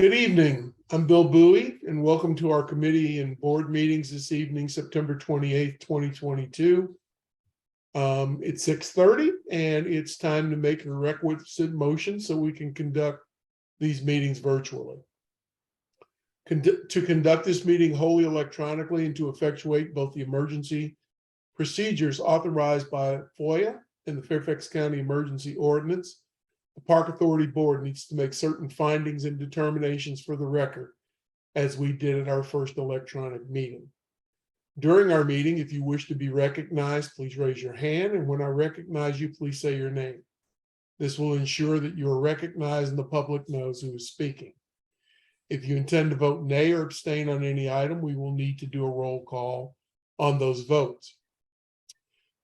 Good evening. I'm Bill Bowie, and welcome to our committee and board meetings this evening, September 28th, 2022. It's 6:30, and it's time to make a requisite motion so we can conduct these meetings virtually. To conduct this meeting wholly electronically and to effectuate both the emergency procedures authorized by FOIA and the Fairfax County Emergency Ordinance, the Park Authority Board needs to make certain findings and determinations for the record, as we did at our first electronic meeting. During our meeting, if you wish to be recognized, please raise your hand, and when I recognize you, please say your name. This will ensure that you are recognized and the public knows who is speaking. If you intend to vote nay or abstain on any item, we will need to do a roll call on those votes.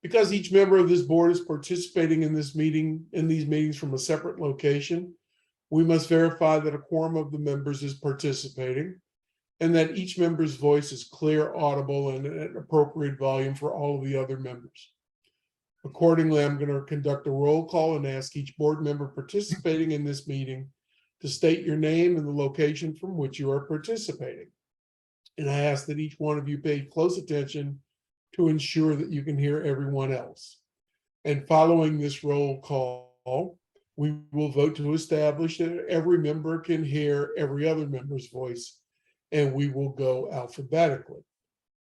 Because each member of this board is participating in these meetings from a separate location, we must verify that a quorum of the members is participating and that each member's voice is clear, audible, and at an appropriate volume for all of the other members. Accordingly, I'm going to conduct a roll call and ask each board member participating in this meeting to state your name and the location from which you are participating. And I ask that each one of you pay close attention to ensure that you can hear everyone else. And following this roll call, we will vote to establish that every member can hear every other member's voice, and we will go alphabetically.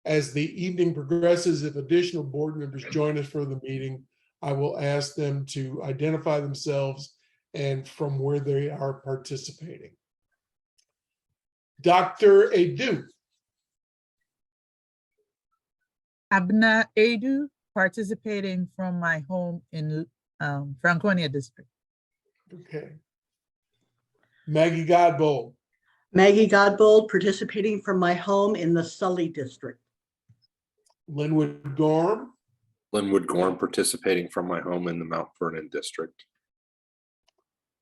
As the evening progresses, if additional board members join us for the meeting, I will ask them to identify themselves and from where they are participating. Dr. Adu. Abna Edu, participating from my home in Franconia district. Okay. Maggie Godbold. Maggie Godbold, participating from my home in the Sully district. Linwood Gorm. Linwood Gorm, participating from my home in the Mount Vernon district.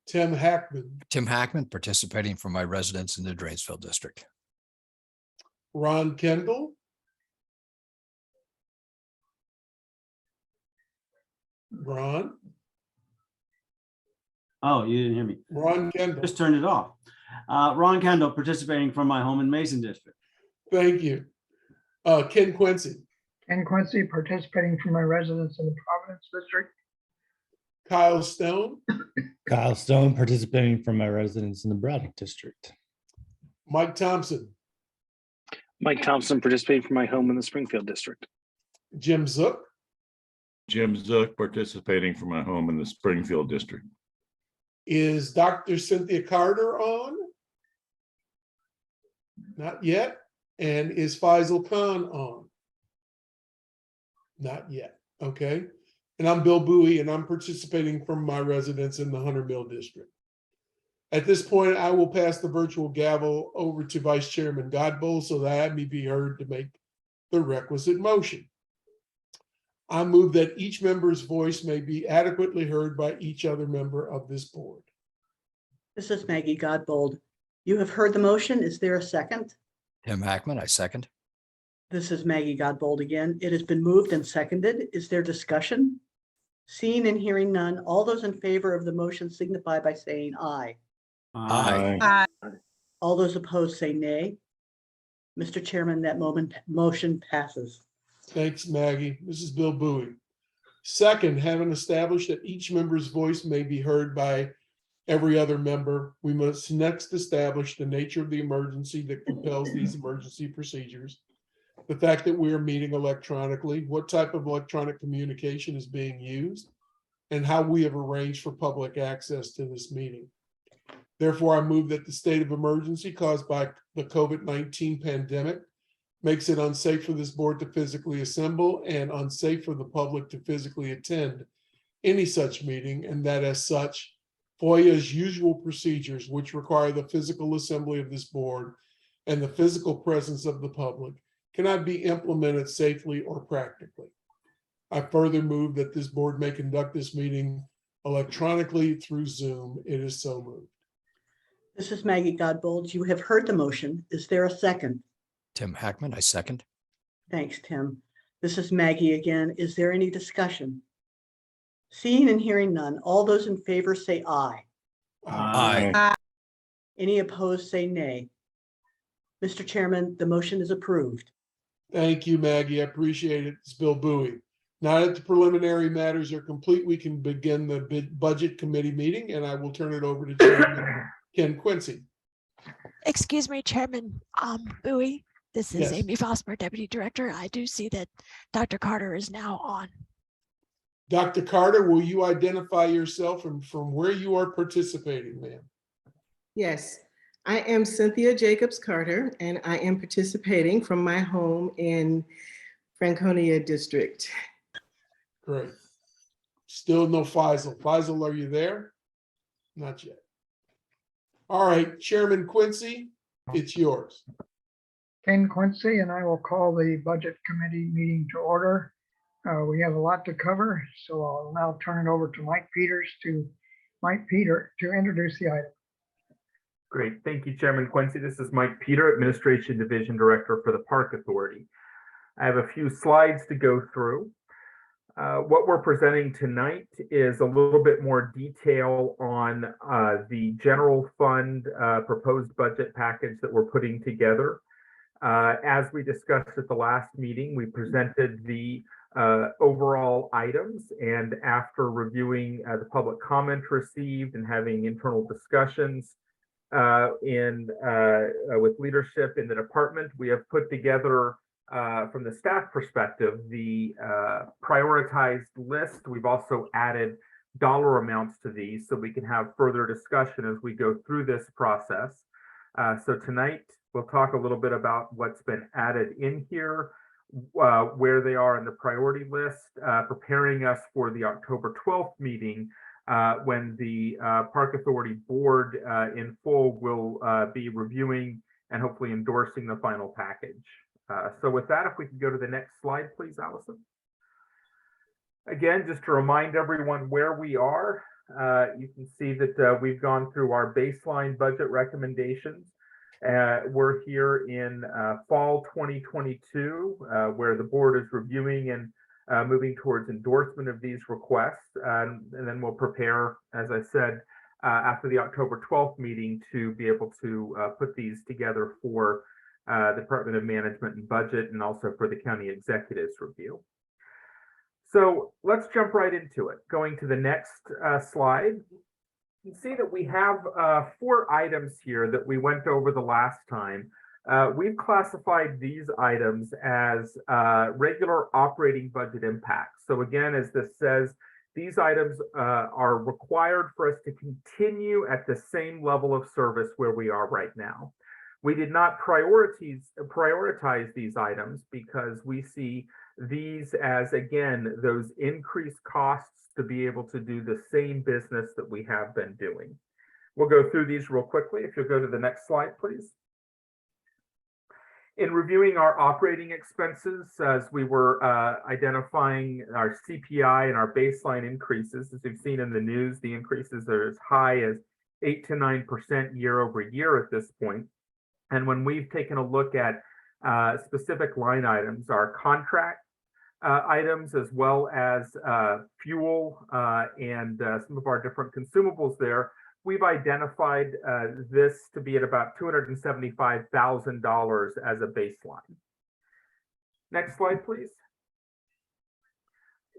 Tim Hackman. Tim Hackman, participating from my residence in the Dranesville district. Ron Kendall. Ron. Oh, you didn't hear me. Ron Kendall. Just turned it off. Ron Kendall, participating from my home in Mason district. Thank you. Ken Quincy. Ken Quincy, participating from my residence in the Providence district. Kyle Stone. Kyle Stone, participating from my residence in the Braddock district. Mike Thompson. Mike Thompson, participating from my home in the Springfield district. Jim Zook. Jim Zook, participating from my home in the Springfield district. Is Dr. Cynthia Carter on? Not yet. And is Faisal Khan on? Not yet. Okay. And I'm Bill Bowie, and I'm participating from my residence in the Hunter Mill district. At this point, I will pass the virtual gavel over to Vice Chairman Godbold so that I may be heard to make the requisite motion. I move that each member's voice may be adequately heard by each other member of this board. This is Maggie Godbold. You have heard the motion. Is there a second? Tim Hackman, I second. This is Maggie Godbold again. It has been moved and seconded. Is there discussion? Seeing and hearing none, all those in favor of the motion signify by saying aye. Aye. All those opposed say nay. Mr. Chairman, that motion passes. Thanks, Maggie. This is Bill Bowie. Second, having established that each member's voice may be heard by every other member, we must next establish the nature of the emergency that compels these emergency procedures, the fact that we are meeting electronically, what type of electronic communication is being used, and how we have arranged for public access to this meeting. Therefore, I move that the state of emergency caused by the COVID-19 pandemic makes it unsafe for this board to physically assemble and unsafe for the public to physically attend any such meeting, and that as such, FOIA's usual procedures, which require the physical assembly of this board and the physical presence of the public, cannot be implemented safely or practically. I further move that this board may conduct this meeting electronically through Zoom. It is so moved. This is Maggie Godbold. You have heard the motion. Is there a second? Tim Hackman, I second. Thanks, Tim. This is Maggie again. Is there any discussion? Seeing and hearing none, all those in favor say aye. Aye. Any opposed, say nay. Mr. Chairman, the motion is approved. Thank you, Maggie. I appreciate it. It's Bill Bowie. Now that the preliminary matters are complete, we can begin the budget committee meeting, and I will turn it over to Chairman Ken Quincy. Excuse me, Chairman Bowie. This is Yes. Amy Vosper, Deputy Director. I do see that Dr. Carter is now on. Dr. Carter, will you identify yourself and from where you are participating, ma'am? Yes, I am Cynthia Jacobs Carter, and I am participating from my home in Franconia District. Great. Still no Faisal. Faisal, are you there? Not yet. All right, Chairman Quincy, it's yours. Ken Quincy, and I will call the Budget Committee meeting to order. We have a lot to cover, so I'll now turn it over to Mike Peter to introduce the item. Great. Thank you, Chairman Quincy. This is Mike Peter, Administration Division Director for the Park Authority. I have a few slides to go through. What we're presenting tonight is a little bit more detail on the general fund proposed budget package that we're putting together. As we discussed at the last meeting, we presented the overall items, and after reviewing the public comment received and having internal discussions with leadership in the department, we have put together from the staff perspective the prioritized list. We've also added dollar amounts to these so we can have further discussion as we go through this process. So tonight we'll talk a little bit about what's been added in here, where they are in the priority list, preparing us for the October 12th meeting when the Park Authority Board in full will be reviewing and hopefully endorsing the final package. So with that, if we can go to the next slide, please, Allison. Again, just to remind everyone where we are, you can see that we've gone through our baseline budget recommendations. We're here in fall 2022, where the board is reviewing and moving towards endorsement of these requests. And then we'll prepare, as I said, after the October 12th meeting to be able to put these together for Department of Management and Budget, and also for the county executives review. So let's jump right into it. Going to the next slide, you can see that we have 4 items here that we went over the last time. We've classified these items as regular operating budget impacts. So again, as this says, these items are required for us to continue at the same level of service where we are right now. We did not prioritize these items because we see these as, again, those increased costs to be able to do the same business that we have been doing. We'll go through these real quickly. If you'll go to the next slide, please. In reviewing our operating expenses, as we were identifying our CPI and our baseline increases, as you've seen in the news, the increases are as high as 8 to 9% year over year at this point. And when we've taken a look at specific line items, our contract items, as well as fuel and some of our different consumables there, we've identified this to be at about $275,000 as a baseline. Next slide, please.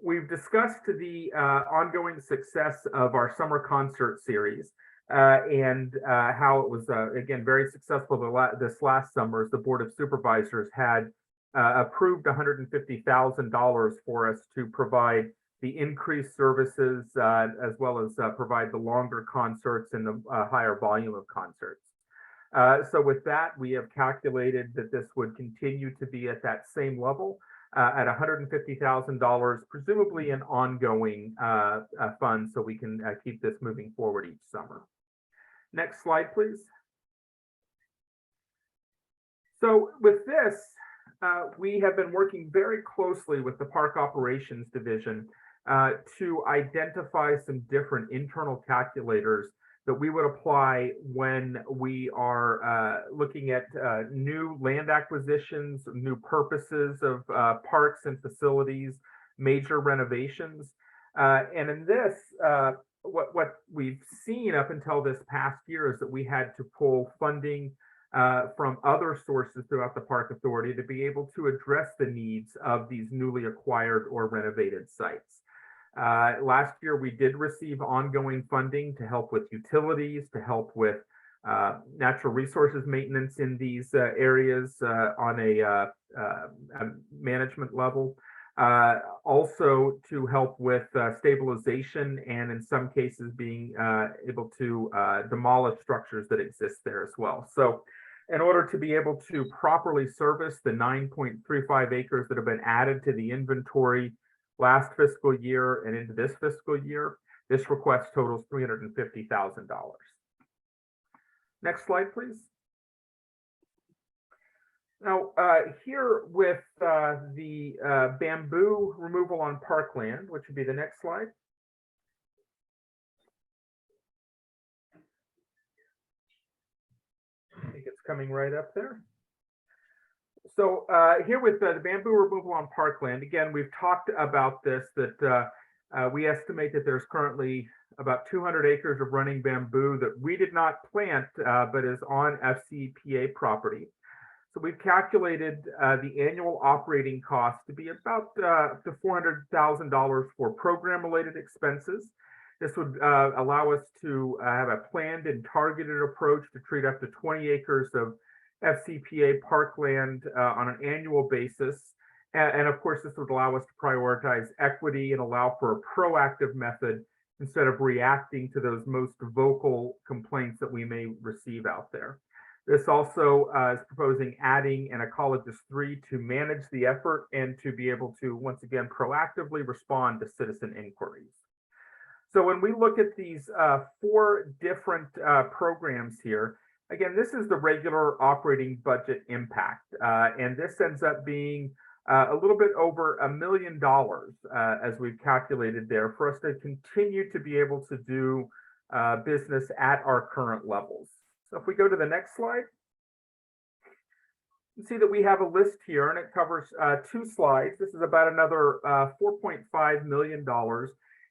We've discussed the ongoing success of our summer concert series. And how it was, again, very successful this last summer, as the Board of Supervisors had approved $150,000 for us to provide the increased services, as well as provide the longer concerts and the higher volume of concerts. So with that, we have calculated that this would continue to be at that same level at $150,000, presumably an ongoing fund, so we can keep this moving forward each summer. Next slide, please. So with this, we have been working very closely with the Park Operations Division to identify some different internal calculators that we would apply when we are looking at new land acquisitions, new purposes of parks and facilities, major renovations. And in this, what we've seen up until this past year is that we had to pull funding from other sources throughout the Park Authority to be able to address the needs of these newly acquired or renovated sites. Last year, we did receive ongoing funding to help with utilities, to help with natural resources maintenance in these areas on a management level. Also to help with stabilization and in some cases being able to demolish structures that exist there as well. So in order to be able to properly service the 9.35 acres that have been added to the inventory last fiscal year and into this fiscal year, this request totals $350,000. Next slide, please. Now, here with the bamboo removal on Parkland, which would be the next slide. I think it's coming right up there. So here with the bamboo removal on Parkland, again, we've talked about this, that we estimate that there's currently about 200 acres of running bamboo that we did not plant, but is on FCPA property. So we've calculated the annual operating cost to be about up to $400,000 for program-related expenses. This would allow us to have a planned and targeted approach to treat up to 20 acres of FCPA parkland on an annual basis. And of course, this would allow us to prioritize equity and allow for a proactive method instead of reacting to those most vocal complaints that we may receive out there. This also is proposing adding an ecologist 3 to manage the effort and to be able to, once again, proactively respond to citizen inquiries. So when we look at these 4 different programs here, again, this is the regular operating budget impact. And this ends up being a little bit over $1 million as we've calculated there for us to continue to be able to do business at our current levels. So if we go to the next slide, you see that we have a list here and it covers 2 slides. This is about another $4.5 million.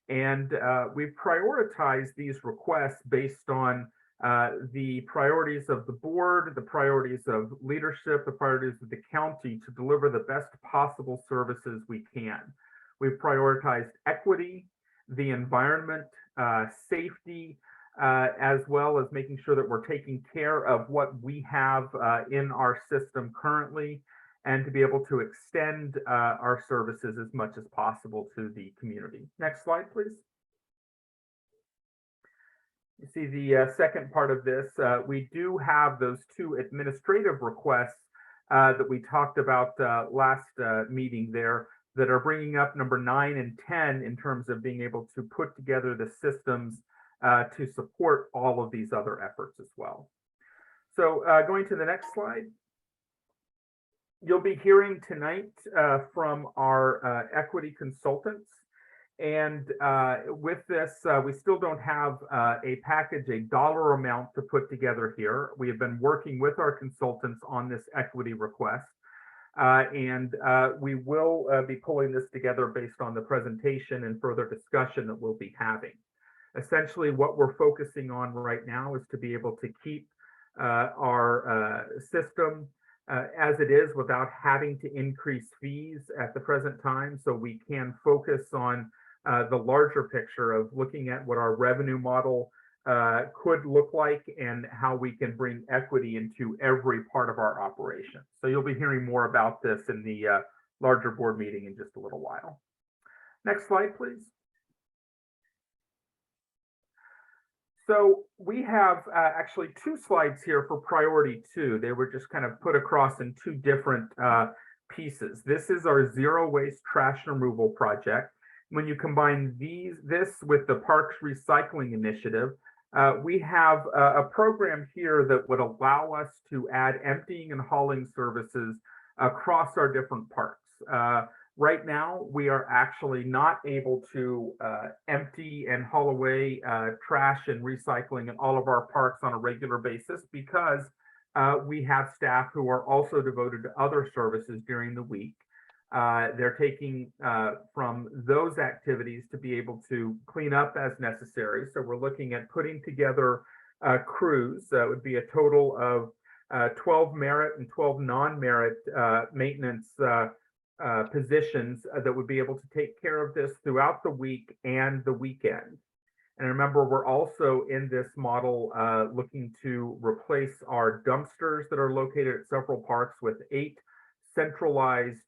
And we've prioritized these requests based on the priorities of the board, the priorities of leadership, the priorities of the county to deliver the best possible services we can. We've prioritized equity, the environment, safety, as well as making sure that we're taking care of what we have in our system currently, and to be able to extend our services as much as possible to the community. Next slide, please. You see the second part of this, we do have those 2 administrative requests that we talked about last meeting there that are bringing up number 9 and 10 in terms of being able to put together the systems to support all of these other efforts as well. So going to the next slide. You'll be hearing tonight from our equity consultants. And with this, we still don't have a package, a dollar amount to put together here. We have been working with our consultants on this equity request. And we will be pulling this together based on the presentation and further discussion that we'll be having. Essentially, what we're focusing on right now is to be able to keep our system as it is without having to increase fees at the present time, so we can focus on the larger picture of looking at what our revenue model could look like and how we can bring equity into every part of our operation. So you'll be hearing more about this in the larger board meeting in just a little while. Next slide, please. So we have actually 2 slides here for priority 2. They were just kind of put across in 2 different pieces. This is our zero waste trash removal project. When you combine this with the Parks Recycling Initiative, we have a program here that would allow us to add emptying and hauling services across our different parks. Right now, we are actually not able to empty and haul away trash and recycling in all of our parks on a regular basis because we have staff who are also devoted to other services during the week. They're taking from those activities to be able to clean up as necessary. So we're looking at putting together crews. That would be a total of 12 merit and 12 non-merit maintenance positions that would be able to take care of this throughout the week and the weekend. And remember, we're also in this model looking to replace our dumpsters that are located at several parks with 8 centralized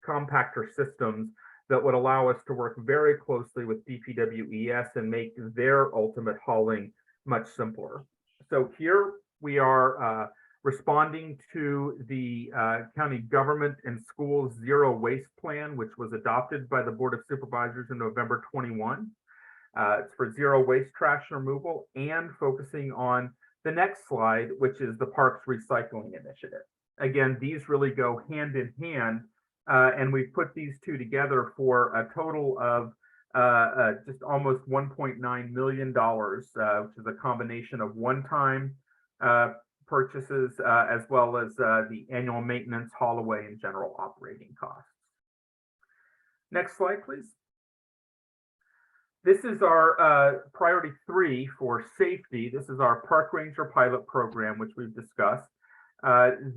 compactor systems that would allow us to work very closely with DPWES and make their ultimate hauling much simpler. So here we are responding to the county government and schools zero waste plan, which was adopted by the Board of Supervisors in November 21. It's for zero waste trash removal and focusing on the next slide, which is the parks recycling initiative. Again, these really go hand in hand, and we've put these two together for a total of just almost $1.9 million, which is a combination of one-time purchases as well as the annual maintenance, haul away, and general operating costs. Next slide, please. This is our priority 3 for safety. This is our Park Ranger pilot program, which we've discussed.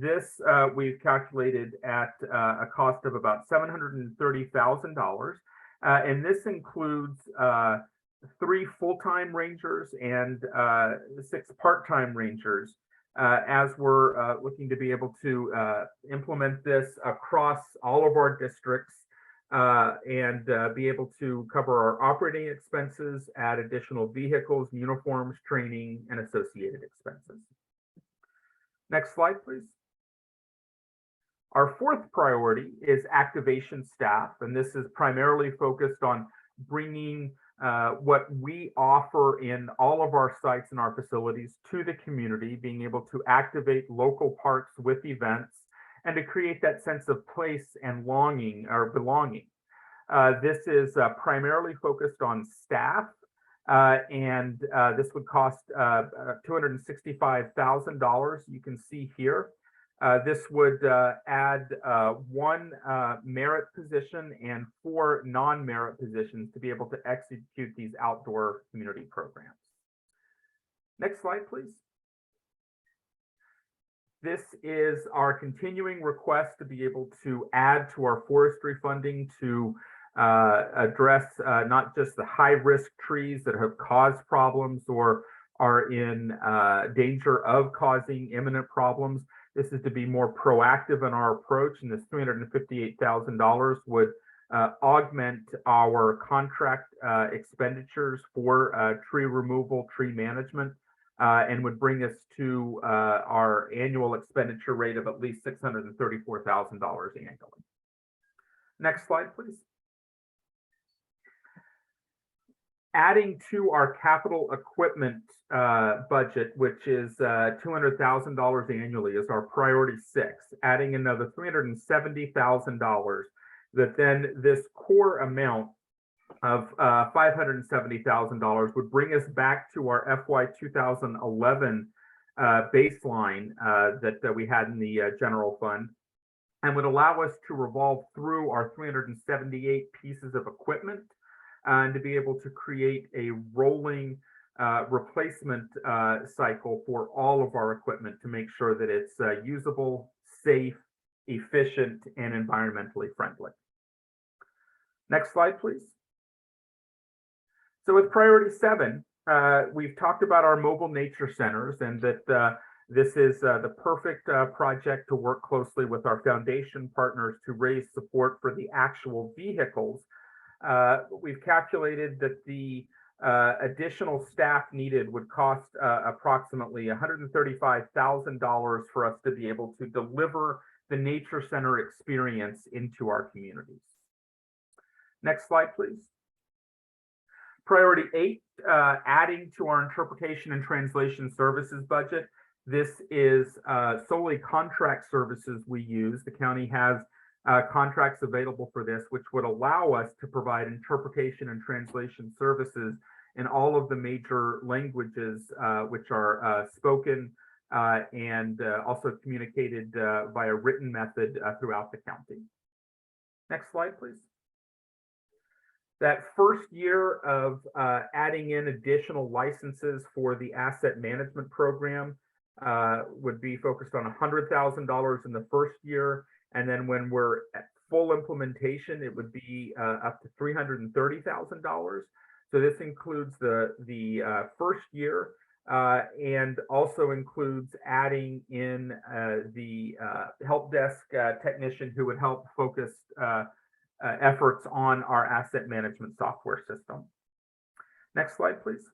This we've calculated at a cost of about $730,000. And this includes 3 full-time rangers and 6 part-time rangers as we're looking to be able to implement this across all of our districts and be able to cover our operating expenses, add additional vehicles, uniforms, training, and associated expenses. Next slide, please. Our 4th priority is activation staff, and this is primarily focused on bringing what we offer in all of our sites and our facilities to the community, being able to activate local parks with events, and to create that sense of place and longing or belonging. This is primarily focused on staff, and this would cost $265,000. You can see here. This would add 1 merit position and 4 non-merit positions to be able to execute these outdoor community programs. Next slide, please. This is our continuing request to be able to add to our forestry funding to address not just the high-risk trees that have caused problems or are in danger of causing imminent problems. This is to be more proactive in our approach, and this $358,000 would augment our contract expenditures for tree removal, tree management, and would bring us to our annual expenditure rate of at least $634,000 annually. Next slide, please. Adding to our capital equipment budget, which is $200,000 annually, is our priority 6. Adding another $370,000, that then this core amount of $570,000 would bring us back to our FY 2011 baseline that we had in the general fund, and would allow us to revolve through our 378 pieces of equipment and to be able to create a rolling replacement cycle for all of our equipment to make sure that it's usable, safe, efficient, and environmentally friendly. Next slide, please. So with priority 7, we've talked about our mobile nature centers and that this is the perfect project to work closely with our foundation partners to raise support for the actual vehicles. We've calculated that the additional staff needed would cost approximately $135,000 for us to be able to deliver the nature center experience into our communities. Next slide, please. Priority 8, adding to our interpretation and translation services budget. This is solely contract services we use. The county has contracts available for this, which would allow us to provide interpretation and translation services in all of the major languages which are spoken and also communicated via written method throughout the county. Next slide, please. That first year of adding in additional licenses for the asset management program would be focused on $100,000 in the first year. And then when we're at full implementation, it would be up to $330,000. So this includes the first year and also includes adding in the help desk technician who would help focus efforts on our asset management software system. Next slide, please.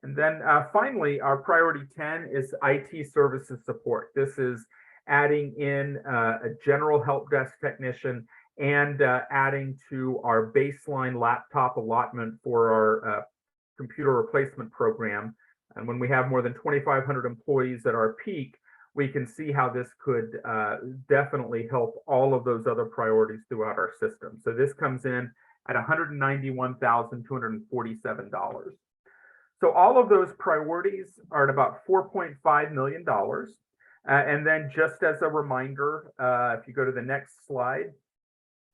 And then finally, our priority 10 is IT services support. This is adding in a general help desk technician and adding to our baseline laptop allotment for our computer replacement program. And when we have more than 2,500 employees at our peak, we can see how this could definitely help all of those other priorities throughout our system. So this comes in at $191,247. So all of those priorities are at about $4.5 million. And then just as a reminder, if you go to the next slide,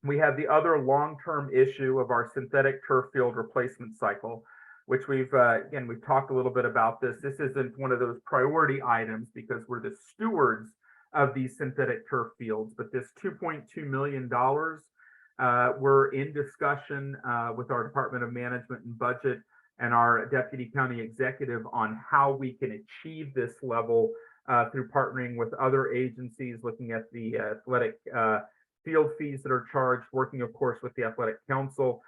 we have the other long-term issue of our synthetic turf field replacement cycle, which we've talked a little bit about this. This isn't one of those priority items because we're the stewards of these synthetic turf fields, but this $2.2 million, we're in discussion with our Department of Management and Budget and our Deputy County Executive on how we can achieve this level through partnering with other agencies, looking at the athletic field fees that are charged, working, of course, with the Athletic Council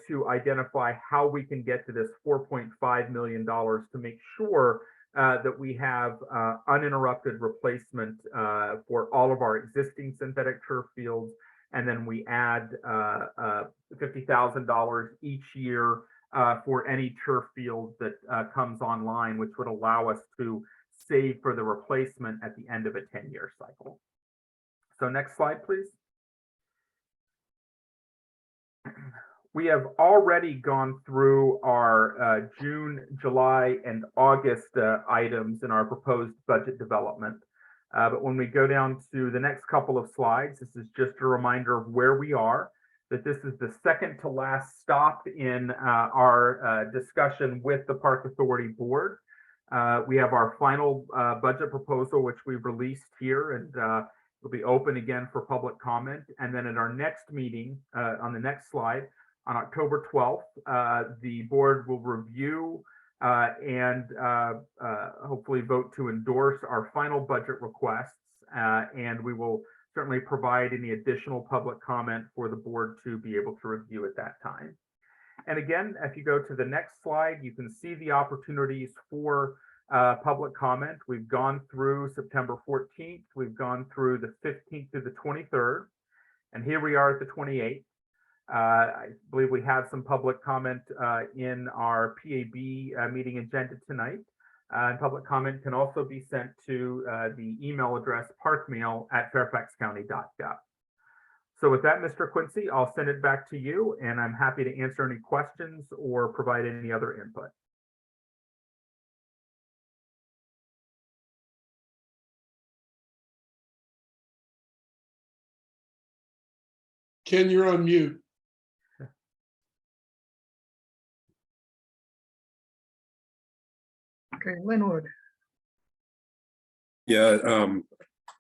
to identify how we can get to this $4.5 million to make sure that we have uninterrupted replacement for all of our existing synthetic turf fields. And then we add $50,000 each year for any turf field that comes online, which would allow us to save for the replacement at the end of a 10-year cycle. So next slide, please. We have already gone through our June, July, and August items in our proposed budget development. But when we go down to the next couple of slides, this is just a reminder of where we are, that this is the second to last stop in our discussion with the Park Authority Board. We have our final budget proposal, which we've released here, and will be open again for public comment. And then at our next meeting, on the next slide, on October 12th, the board will review and hopefully vote to endorse our final budget requests. And we will certainly provide any additional public comment for the board to be able to review at that time. And again, if you go to the next slide, you can see the opportunities for public comment. We've gone through September 14th. We've gone through the 15th to the 23rd. And here we are at the 28th. I believe we have some public comment in our PAB meeting agenda tonight. And public comment can also be sent to the email address parkmail@fairfaxcounty.gov. So with that, Mr. Quincy, I'll send it back to you, and I'm happy to answer any questions or provide any other input. Ken, you're on mute. Okay, Linwood. Yeah,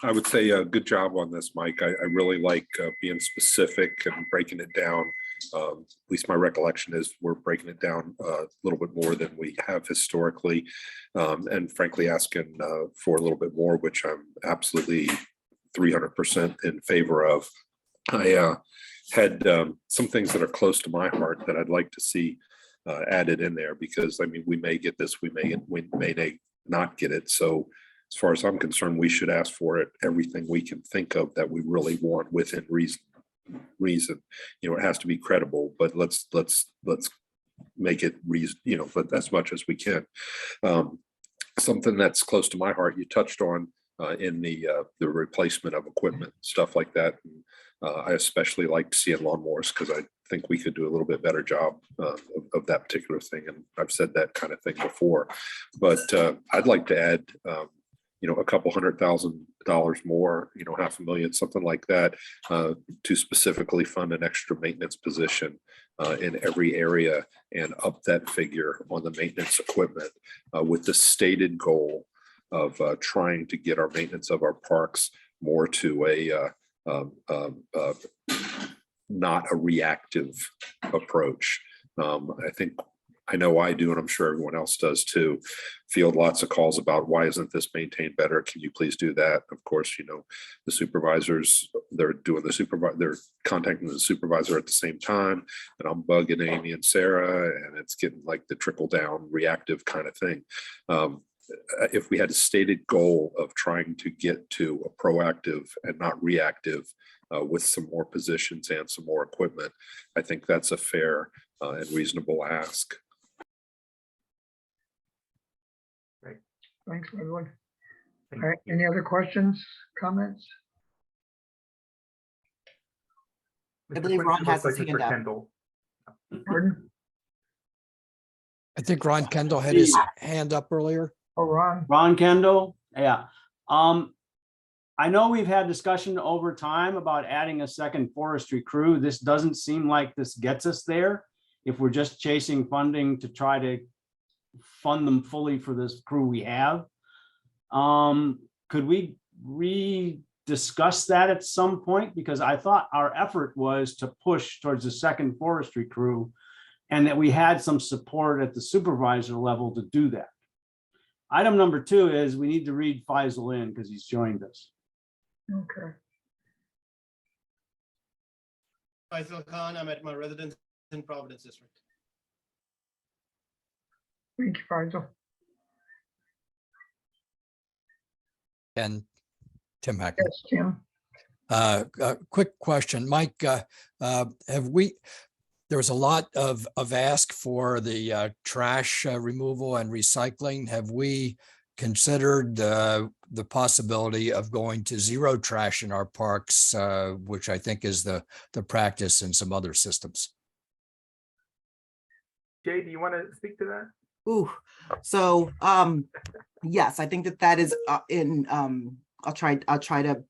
I would say good job on this, Mike. I really like being specific and breaking it down. At least my recollection is we're breaking it down a little bit more than we have historically, and frankly asking for a little bit more, which I'm absolutely 300% in favor of. I had some things that are close to my heart that I'd like to see added in there, because I mean, we may get this, we may not get it. So as far as I'm concerned, we should ask for it, everything we can think of that we really want within reason. You know, it has to be credible, but let's make it reason, you know, but as much as we can. Something that's close to my heart, you touched on in the replacement of equipment, stuff like that. And, I especially like seeing lawnmowers because I think we could do a little bit better job of that particular thing. And I've said that kind of thing before, but I'd like to add a couple $100,000 more, $500,000, something like that, to specifically fund an extra maintenance position in every area and up that figure on the maintenance equipment with the stated goal of trying to get our maintenance of our parks more to a not a reactive approach. I know I do, and I'm sure everyone else does too, field lots of calls about why isn't this maintained better? Can you please do that? Of course, the supervisors, they're contacting the supervisor at the same time, and I'm bugging Amy and Sarah, and it's getting like the trickle down reactive kind of thing. If we had a stated goal of trying to get to a proactive and not reactive with some more positions and some more equipment, I think that's a fair and reasonable ask. Thanks, everyone. All right, any other questions, comments? I believe Ron has his hand up. Pardon? I think Ron Kendall had his hand up earlier. Oh, Ron. Ron Kendall, yeah. I know we've had discussion over time about adding a second forestry crew. This doesn't seem like this gets us there. If we're just chasing funding to try to fund them fully for this crew we have. Could we rediscuss that at some point? Because I thought our effort was to push towards the second forestry crew and that we had some support at the supervisor level to do that. Item number 2 is we need to read Faisal in because he's joined us. Okay. Faisal Khan, I'm at my residence in Providence District. Thank you, Faisal. And Tim Hack. Yes, Tim. A quick question, Mike. There was a lot of ask for the trash removal and recycling. Have we considered the possibility of going to zero trash in our parks, which I think is the practice in some other systems? Jay, do you want to speak to that? Ooh, so yes, I think that is in. I'll try to.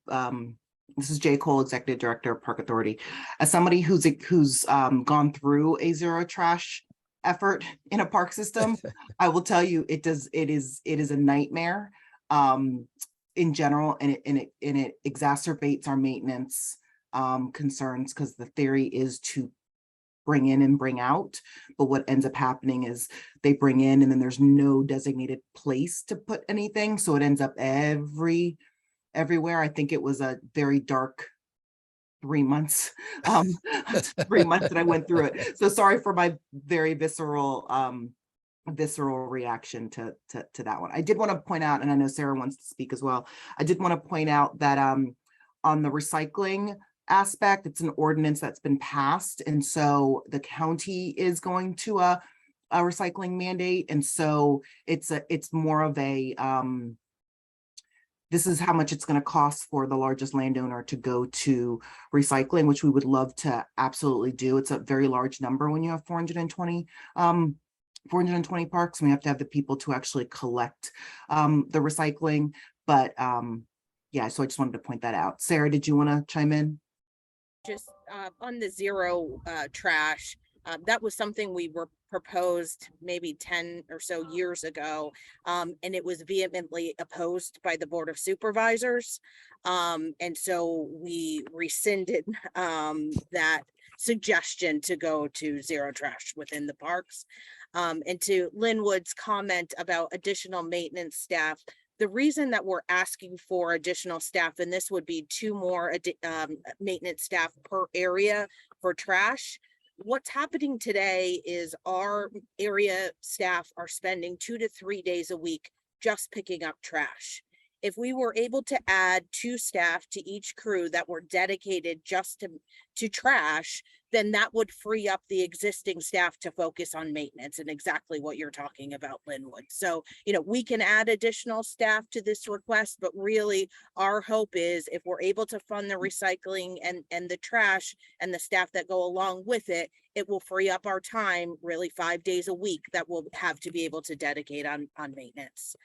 This is Jay Cole, Executive Director of Park Authority. As somebody who's gone through a zero trash effort in a park system, I will tell you it is a nightmare in general, and it exacerbates our maintenance concerns because the theory is to bring in and bring out, but what ends up happening is they bring in and then there's no designated place to put anything, so it ends up everywhere. I think it was a very dark 3 months 3 months that I went through it, so sorry for my very visceral reaction to that one. I did want to point out, and I know Sarah wants to speak as well, I did want to point out that on the recycling aspect, it's an ordinance that's been passed, and so the county is going to a recycling mandate, and so it's more of a this is how much it's going to cost for the largest landowner to go to recycling, which we would love to absolutely do. It's a very large number when you have 420 parks, and we have to have the people to actually collect the recycling. But yeah, so I just wanted to point that out. Sarah, did you want to chime in? Just on the zero trash, that was something we were proposed maybe 10 or so years ago, and it was vehemently opposed by the Board of Supervisors, and so we rescinded that suggestion to go to zero trash within the parks. And to Linwood's comment about additional maintenance staff, the reason that we're asking for additional staff, and this would be 2 more maintenance staff per area for trash, what's happening today is our area staff are spending 2 to 3 days a week just picking up trash. If we were able to add 2 staff to each crew that were dedicated just to trash, then that would free up the existing staff to focus on maintenance and exactly what you're talking about, Linwood. So, we can add additional staff to this request, but really our hope is if we're able to fund the recycling and the trash and the staff that go along with it, it will free up our time, really 5 days a week that we'll have to be able to dedicate on maintenance.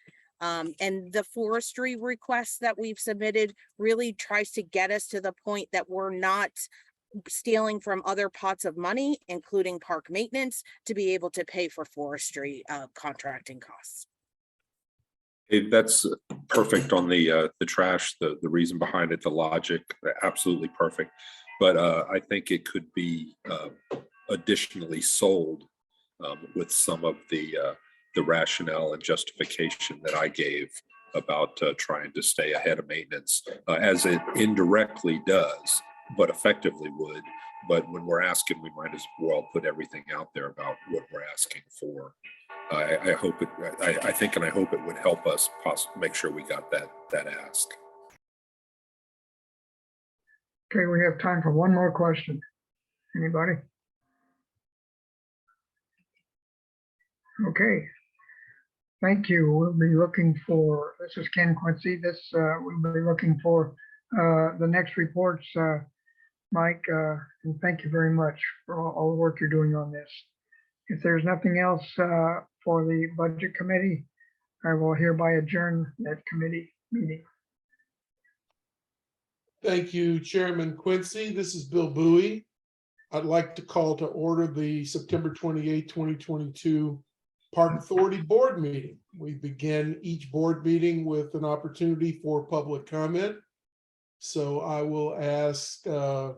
And the forestry request that we've submitted really tries to get us to the point that we're not stealing from other pots of money, including park maintenance, to be able to pay for forestry contracting costs. That's perfect on the trash, the reason behind it, the logic, absolutely perfect. But I think it could be additionally sold with some of the rationale and justification that I gave about trying to stay ahead of maintenance, as it indirectly does, but effectively would. But when we're asking, we might as well put everything out there about what we're asking for. I hope it, I think, and I hope it would help us make sure we got that ask. Okay, we have time for one more question. Anybody? Okay. Thank you. We'll be looking for, this is Ken Quincy. We'll be looking for the next reports, Mike, and thank you very much for all the work you're doing on this. If there's nothing else for the budget committee, I will hereby adjourn that committee meeting. Thank you, Chairman Quincy. This is Bill Bowie. I'd like to call to order the September 28, 2022 Park Authority Board meeting. We begin each board meeting with an opportunity for public comment. So I will ask our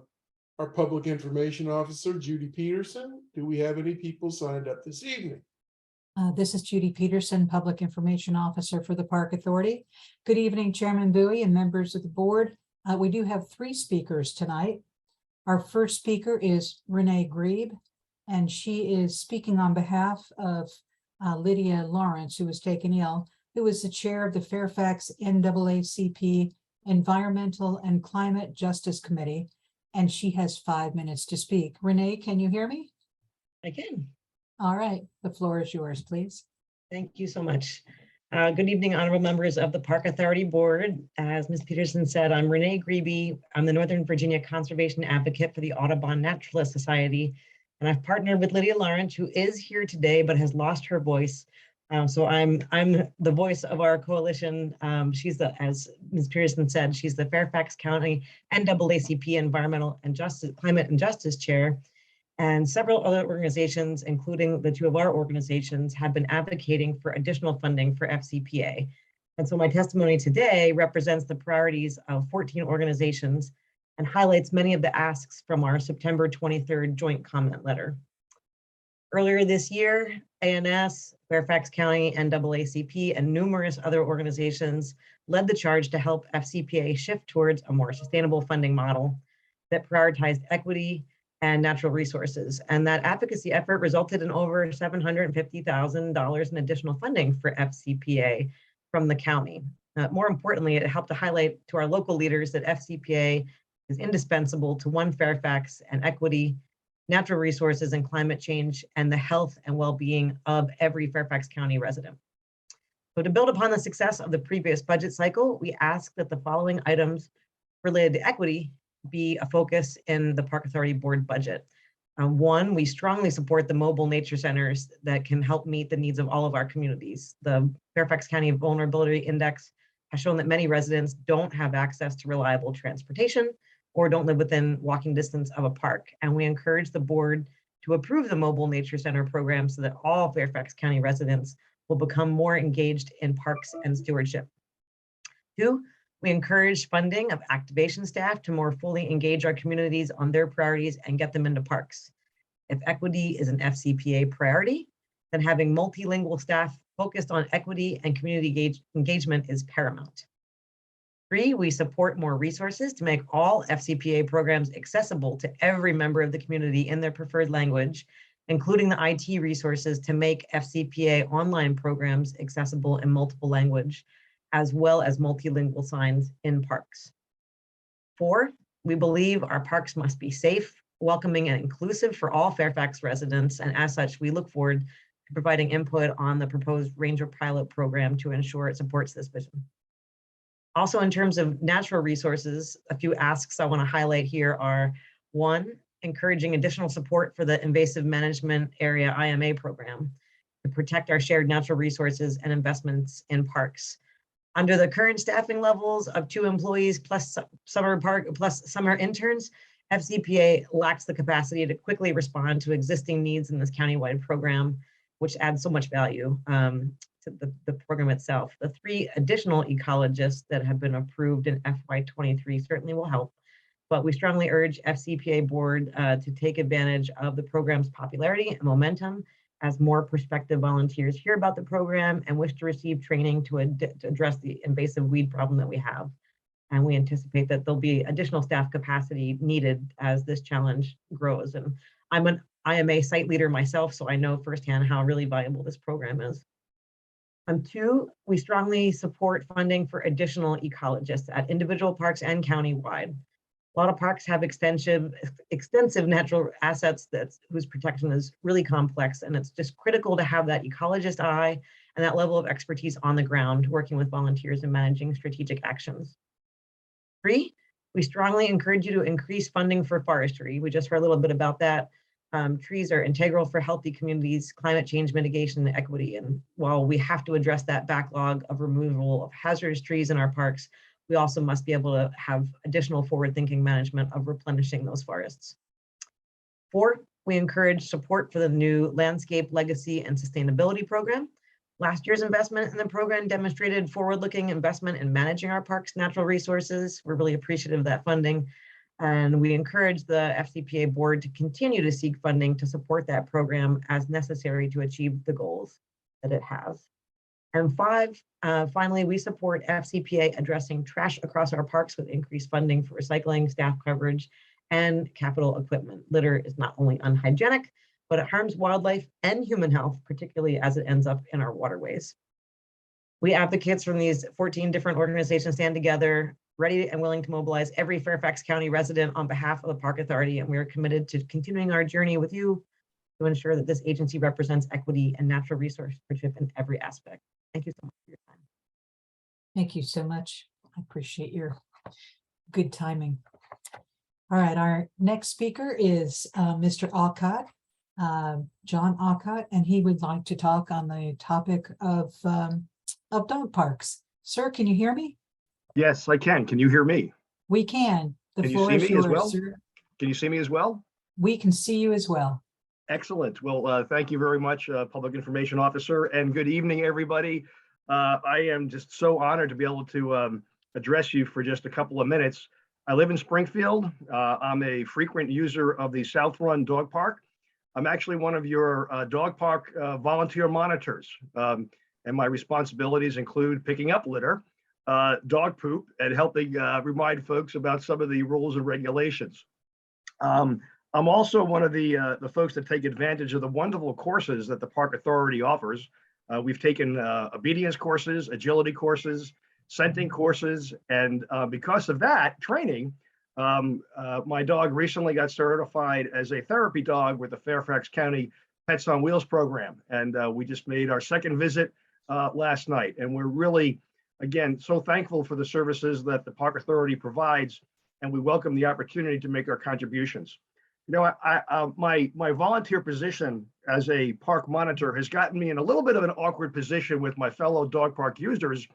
Public Information Officer, Judy Peterson, do we have any people signed up this evening? This is Judy Peterson, Public Information Officer for the Park Authority. Good evening, Chairman Bowie and members of the board. We do have 3 speakers tonight. Our first speaker is Renee Grebe, and she is speaking on behalf of Lydia Lawrence, who was taken ill, who is the chair of the Fairfax NAACP Environmental and Climate Justice Committee, and she has 5 minutes to speak. Renee, can you hear me? I can. All right, the floor is yours, please. Thank you so much. Good evening, honorable members of the Park Authority Board. As Ms. Peterson said, I'm Renee Grebe. I'm the Northern Virginia Conservation Advocate for the Audubon Naturalist Society, and I've partnered with Lydia Lawrence, who is here today but has lost her voice. So I'm the voice of our coalition. She's as Ms. Peterson said, she's the Fairfax County NAACP Environmental and Climate and Justice Chair. And several other organizations, including the 2 of our organizations, have been advocating for additional funding for FCPA. And so my testimony today represents the priorities of 14 organizations and highlights many of the asks from our September 23rd joint comment letter. Earlier this year, ANS, Fairfax County, NAACP, and numerous other organizations led the charge to help FCPA shift towards a more sustainable funding model that prioritized equity and natural resources. And that advocacy effort resulted in over $750,000 in additional funding for FCPA from the county. More importantly, it helped to highlight to our local leaders that FCPA is indispensable to one Fairfax and equity, natural resources and climate change, and the health and well-being of every Fairfax County resident. So to build upon the success of the previous budget cycle, we ask that the following items related to equity be a focus in the Park Authority Board budget. 1, we strongly support the mobile nature centers that can help meet the needs of all of our communities. The Fairfax County Vulnerability Index has shown that many residents don't have access to reliable transportation or don't live within walking distance of a park. And we encourage the board to approve the mobile nature center program so that all Fairfax County residents will become more engaged in parks and stewardship. 2, we encourage funding of activation staff to more fully engage our communities on their priorities and get them into parks. If equity is an FCPA priority, then having multilingual staff focused on equity and community engagement is paramount. 3, we support more resources to make all FCPA programs accessible to every member of the community in their preferred language, including the IT resources to make FCPA online programs accessible in multiple language, as well as multilingual signs in parks. 4, we believe our parks must be safe, welcoming, and inclusive for all Fairfax residents, and as such, we look forward to providing input on the proposed Ranger pilot program to ensure it supports this vision. Also, in terms of natural resources, a few asks I want to highlight here are: 1, encouraging additional support for the invasive management area IMA program. to protect our shared natural resources and investments in parks. Under the current staffing levels of 2 employees plus summer interns, FCPA lacks the capacity to quickly respond to existing needs in this countywide program, which adds so much value to the program itself. The 3 additional ecologists that have been approved in FY23 certainly will help, but we strongly urge FCPA board to take advantage of the program's popularity and momentum as more prospective volunteers hear about the program and wish to receive training to address the invasive weed problem that we have. And we anticipate that there'll be additional staff capacity needed as this challenge grows. And I'm an IMA site leader myself, so I know firsthand how really valuable this program is. 2, we strongly support funding for additional ecologists at individual parks and countywide. A lot of parks have extensive natural assets whose protection is really complex, and it's just critical to have that ecologist eye and that level of expertise on the ground working with volunteers and managing strategic actions. 3, we strongly encourage you to increase funding for forestry. We just heard a little bit about that. Trees are integral for healthy communities, climate change mitigation, and equity. And while we have to address that backlog of removal of hazardous trees in our parks, we also must be able to have additional forward-thinking management of replenishing those forests. 4, we encourage support for the new Landscape Legacy and Sustainability Program. Last year's investment in the program demonstrated forward-looking investment in managing our parks' natural resources. We're really appreciative of that funding. And we encourage the FCPA board to continue to seek funding to support that program as necessary to achieve the goals that it has. And 5, finally, we support FCPA addressing trash across our parks with increased funding for recycling, staff coverage, and capital equipment. Litter is not only unhygienic, but it harms wildlife and human health, particularly as it ends up in our waterways. We advocates from these 14 different organizations stand together, ready and willing to mobilize every Fairfax County resident on behalf of the Park Authority, and we are committed to continuing our journey with you to ensure that this agency represents equity and natural resource stewardship in every aspect. Thank you so much for your time. Thank you so much. I appreciate your good timing. All right, our next speaker is Mr. Alcott, John Alcott, and he would like to talk on the topic of dog parks. Sir, can you hear me? Yes, I can. Can you hear me? We can. The Can you floor see is me yours, as well? sir. Can you see me as well? We can see you as well. Excellent. Well, thank you very much, Public Information Officer, and good evening, everybody. I am just so honored to be able to address you for just a couple of minutes. I live in Springfield. I'm a frequent user of the South Run Dog Park. I'm actually one of your dog park volunteer monitors, and my responsibilities include picking up litter, dog poop, and helping remind folks about some of the rules and regulations. I'm also one of the folks that take advantage of the wonderful courses that the Park Authority offers. We've taken obedience courses, agility courses, scenting courses, and because of that training, my dog recently got certified as a therapy dog with the Fairfax County Pets on Wheels program. And we just made our second visit last night. And we're really, again, so thankful for the services that the Park Authority provides, and we welcome the opportunity to make our contributions. You know, my volunteer position as a park monitor has gotten me in a little bit of an awkward position with my fellow dog park users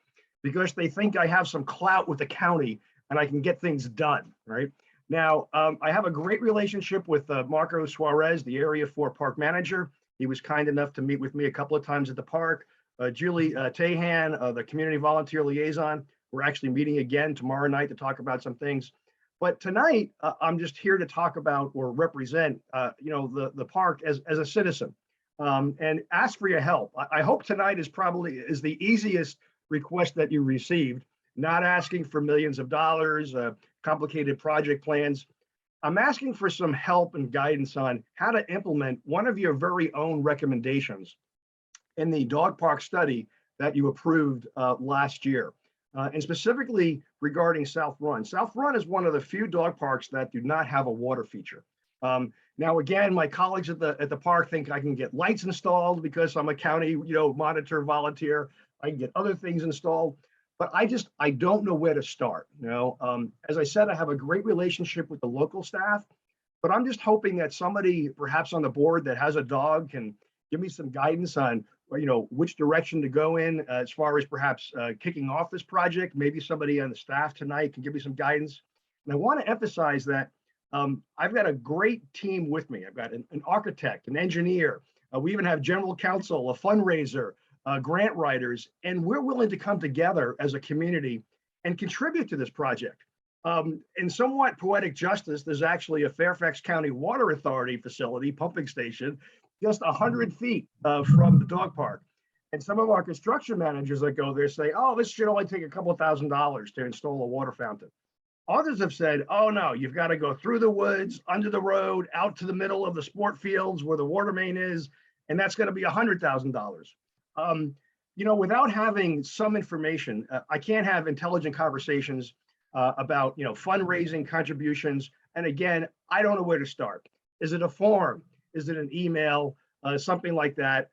because they think I have some clout with the county and I can get things done, right? Now, I have a great relationship with Marco Suarez, the Area 4 park manager. He was kind enough to meet with me a couple of times at the park. Julie Tahan, the community volunteer liaison. We're actually meeting again tomorrow night to talk about some things. But tonight, I'm just here to talk about or represent, you know, the park as a citizen, and ask for your help. I hope tonight is the easiest request that you received, not asking for millions of dollars, complicated project plans. I'm asking for some help and guidance on how to implement one of your very own recommendations in the dog park study that you approved last year. And specifically regarding South Run. South Run is one of the few dog parks that do not have a water feature. Now, again, my colleagues at the park think I can get lights installed because I'm a county, you know, monitor volunteer. I can get other things installed, but I don't know where to start. You know, as I said, I have a great relationship with the local staff, but I'm just hoping that somebody, perhaps on the board that has a dog, can give me some guidance on which direction to go in as far as perhaps kicking off this project. Maybe somebody on the staff tonight can give me some guidance. And I want to emphasize that I've got a great team with me. I've got an architect, an engineer. We even have general counsel, a fundraiser, grant writers, and we're willing to come together as a community and contribute to this project. In somewhat poetic justice, there's actually a Fairfax County Water Authority facility, pumping station, just 100 feet from the dog park. And some of our construction managers that go there say, oh, this should only take a couple of $1,000s to install a water fountain. Others have said, oh no, you've got to go through the woods, under the road, out to the middle of the sport fields where the water main is, and that's going to be $100,000. Without having some information, I can't have intelligent conversations about, fundraising contributions. And again, I don't know where to start. Is it a form? Is it an email? Something like that.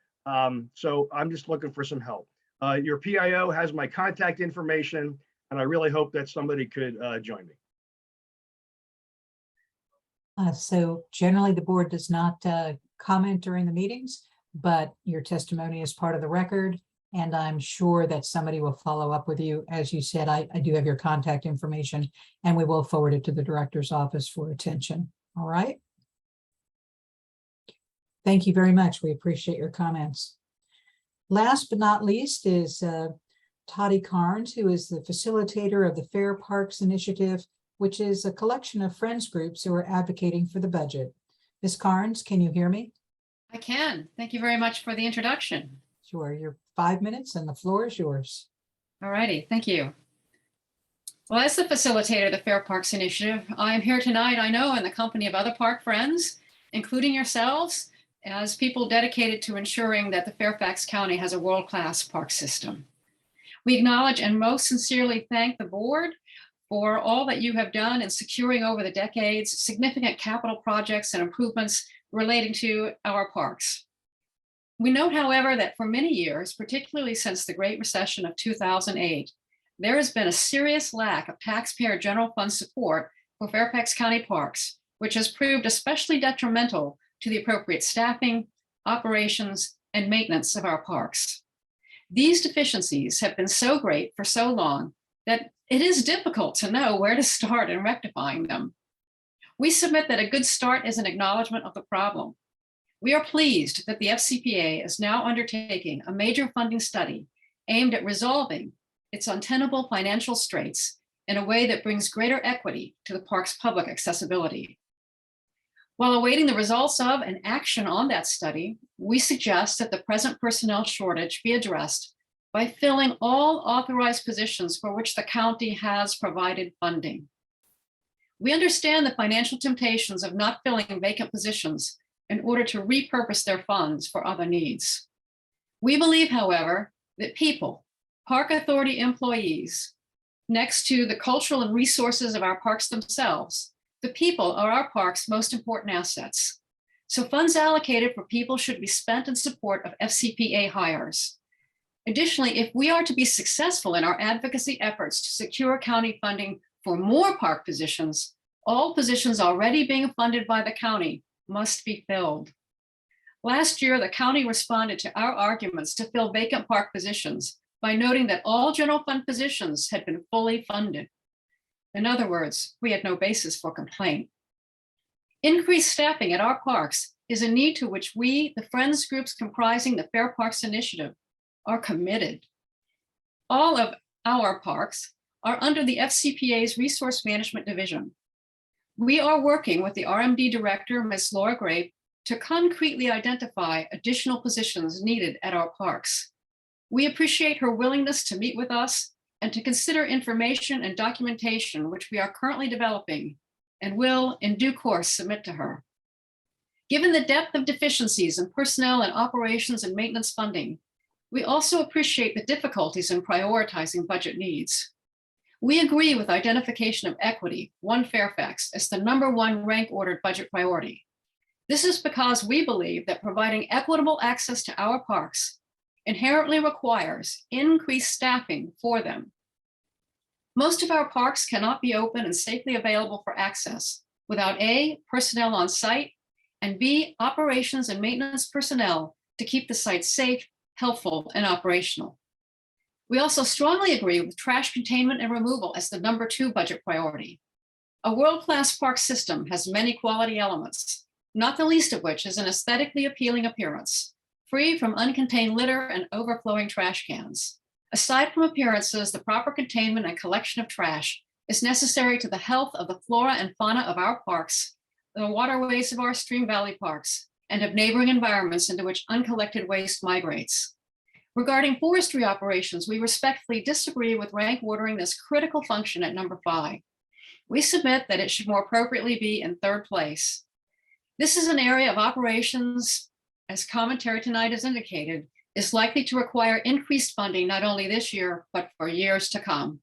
So I'm just looking for some help. Your PIO has my contact information, and I really hope that somebody could join me. So generally, the board does not comment during the meetings, but your testimony is part of the record. And I'm sure that somebody will follow up with you. As you said, I do have your contact information, and we will forward it to the director's office for attention. All right. Thank you very much. We appreciate your comments. Last but not least is Toddy Carnes, who is the facilitator of the Fair Parks Initiative, which is a collection of friends groups who are advocating for the budget. Ms. Carnes, can you hear me? I can. Thank you very much for the introduction. Sure, your 5 minutes and the floor is yours. All righty, thank you. Well, as the facilitator of the Fair Parks Initiative, I am here tonight, I know, in the company of other park friends, including yourselves, as people dedicated to ensuring that the Fairfax County has a world-class park system. We acknowledge and most sincerely thank the board for all that you have done in securing over the decades significant capital projects and improvements relating to our parks. We note, however, that for many years, particularly since the Great Recession of 2008, there has been a serious lack of taxpayer general fund support for Fairfax County parks, which has proved especially detrimental to the appropriate staffing, operations, and maintenance of our parks. These deficiencies have been so great for so long that it is difficult to know where to start in rectifying them. We submit that a good start is an acknowledgement of the problem. We are pleased that the FCPA is now undertaking a major funding study aimed at resolving its untenable financial straits in a way that brings greater equity to the park's public accessibility. While awaiting the results of and action on that study, we suggest that the present personnel shortage be addressed by filling all authorized positions for which the county has provided funding. We understand the financial temptations of not filling vacant positions in order to repurpose their funds for other needs. We believe, however, that people, Park Authority employees, next to the cultural and resources of our parks themselves, the people are our park's most important assets. So funds allocated for people should be spent in support of FCPA hires. Additionally, if we are to be successful in our advocacy efforts to secure county funding for more park positions, all positions already being funded by the county must be filled. Last year, the county responded to our arguments to fill vacant park positions by noting that all general fund positions had been fully funded. In other words, we had no basis for complaint. Increased staffing at our parks is a need to which we, the friends groups comprising the Fair Parks Initiative, are committed. All of our parks are under the FCPA's Resource Management Division. We are working with the RMD Director, Ms. Laura Grape, to concretely identify additional positions needed at our parks. We appreciate her willingness to meet with us and to consider information and documentation which we are currently developing and will in due course submit to her. Given the depth of deficiencies in personnel and operations and maintenance funding, we also appreciate the difficulties in prioritizing budget needs. We agree with identification of equity, One Fairfax, as the #1 rank ordered budget priority. This is because we believe that providing equitable access to our parks inherently requires increased staffing for them. Most of our parks cannot be open and safely available for access without A, personnel on site, and B, operations and maintenance personnel to keep the site safe, helpful, and operational. We also strongly agree with trash containment and removal as the #2 budget priority. A world-class park system has many quality elements, not the least of which is an aesthetically appealing appearance, free from uncontained litter and overflowing trash cans. Aside from appearances, the proper containment and collection of trash is necessary to the health of the flora and fauna of our parks, the waterways of our stream valley parks, and of neighboring environments into which uncollected waste migrates. Regarding forestry operations, we respectfully disagree with rank ordering this critical function at #5. We submit that it should more appropriately be in 3rd place. This is an area of operations, as commentary tonight has indicated, is likely to require increased funding not only this year, but for years to come.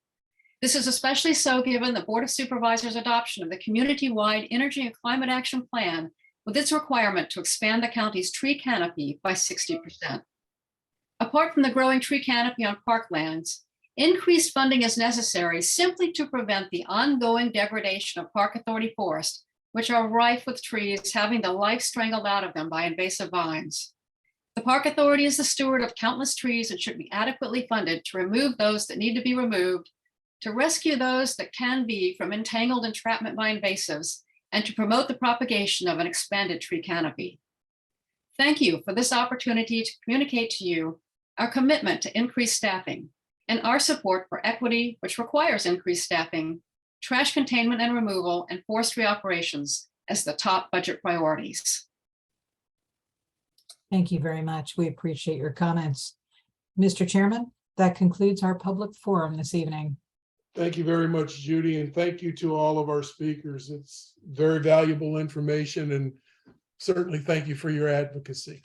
This is especially so given the Board of Supervisors' adoption of the community-wide Energy and Climate Action Plan with its requirement to expand the county's tree canopy by 60%. Apart from the growing tree canopy on parklands, increased funding is necessary simply to prevent the ongoing degradation of Park Authority forests, which are rife with trees having the life strangled out of them by invasive vines. The Park Authority is the steward of countless trees and should be adequately funded to remove those that need to be removed, to rescue those that can be from entangled entrapment by invasives, and to promote the propagation of an expanded tree canopy. Thank you for this opportunity to communicate to you our commitment to increased staffing and our support for equity, which requires increased staffing, trash containment and removal, and forestry operations as the top budget priorities. Thank you very much. We appreciate your comments. Mr. Chairman, that concludes our public forum this evening. Thank you very much, Judy, and thank you to all of our speakers. It's very valuable information, and certainly thank you for your advocacy.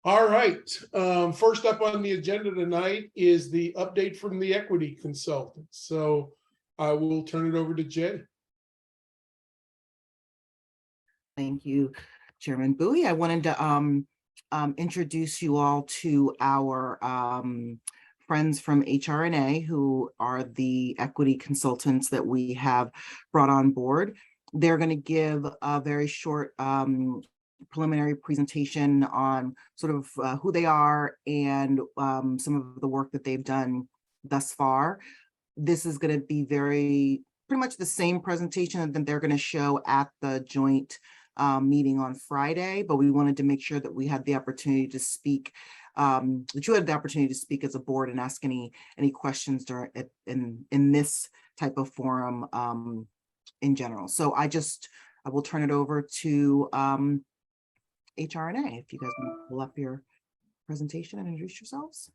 All right, first up on the agenda tonight is the update from the equity consultant. So I will turn it over to Jay. Thank you, Chairman Bowie. I wanted to introduce you all to our friends from HRNA, who are the equity consultants that we have brought on board. They're going to give a very short preliminary presentation on sort of who they are and some of the work that they've done thus far. This is going to be pretty much the same presentation that they're going to show at the joint meeting on Friday, but we wanted to make sure that we had the opportunity to speak, that you had the opportunity to speak as a board and ask any questions in this type of forum in general. So I will turn it over to HRNA, if you guys want to pull up your presentation and introduce yourselves.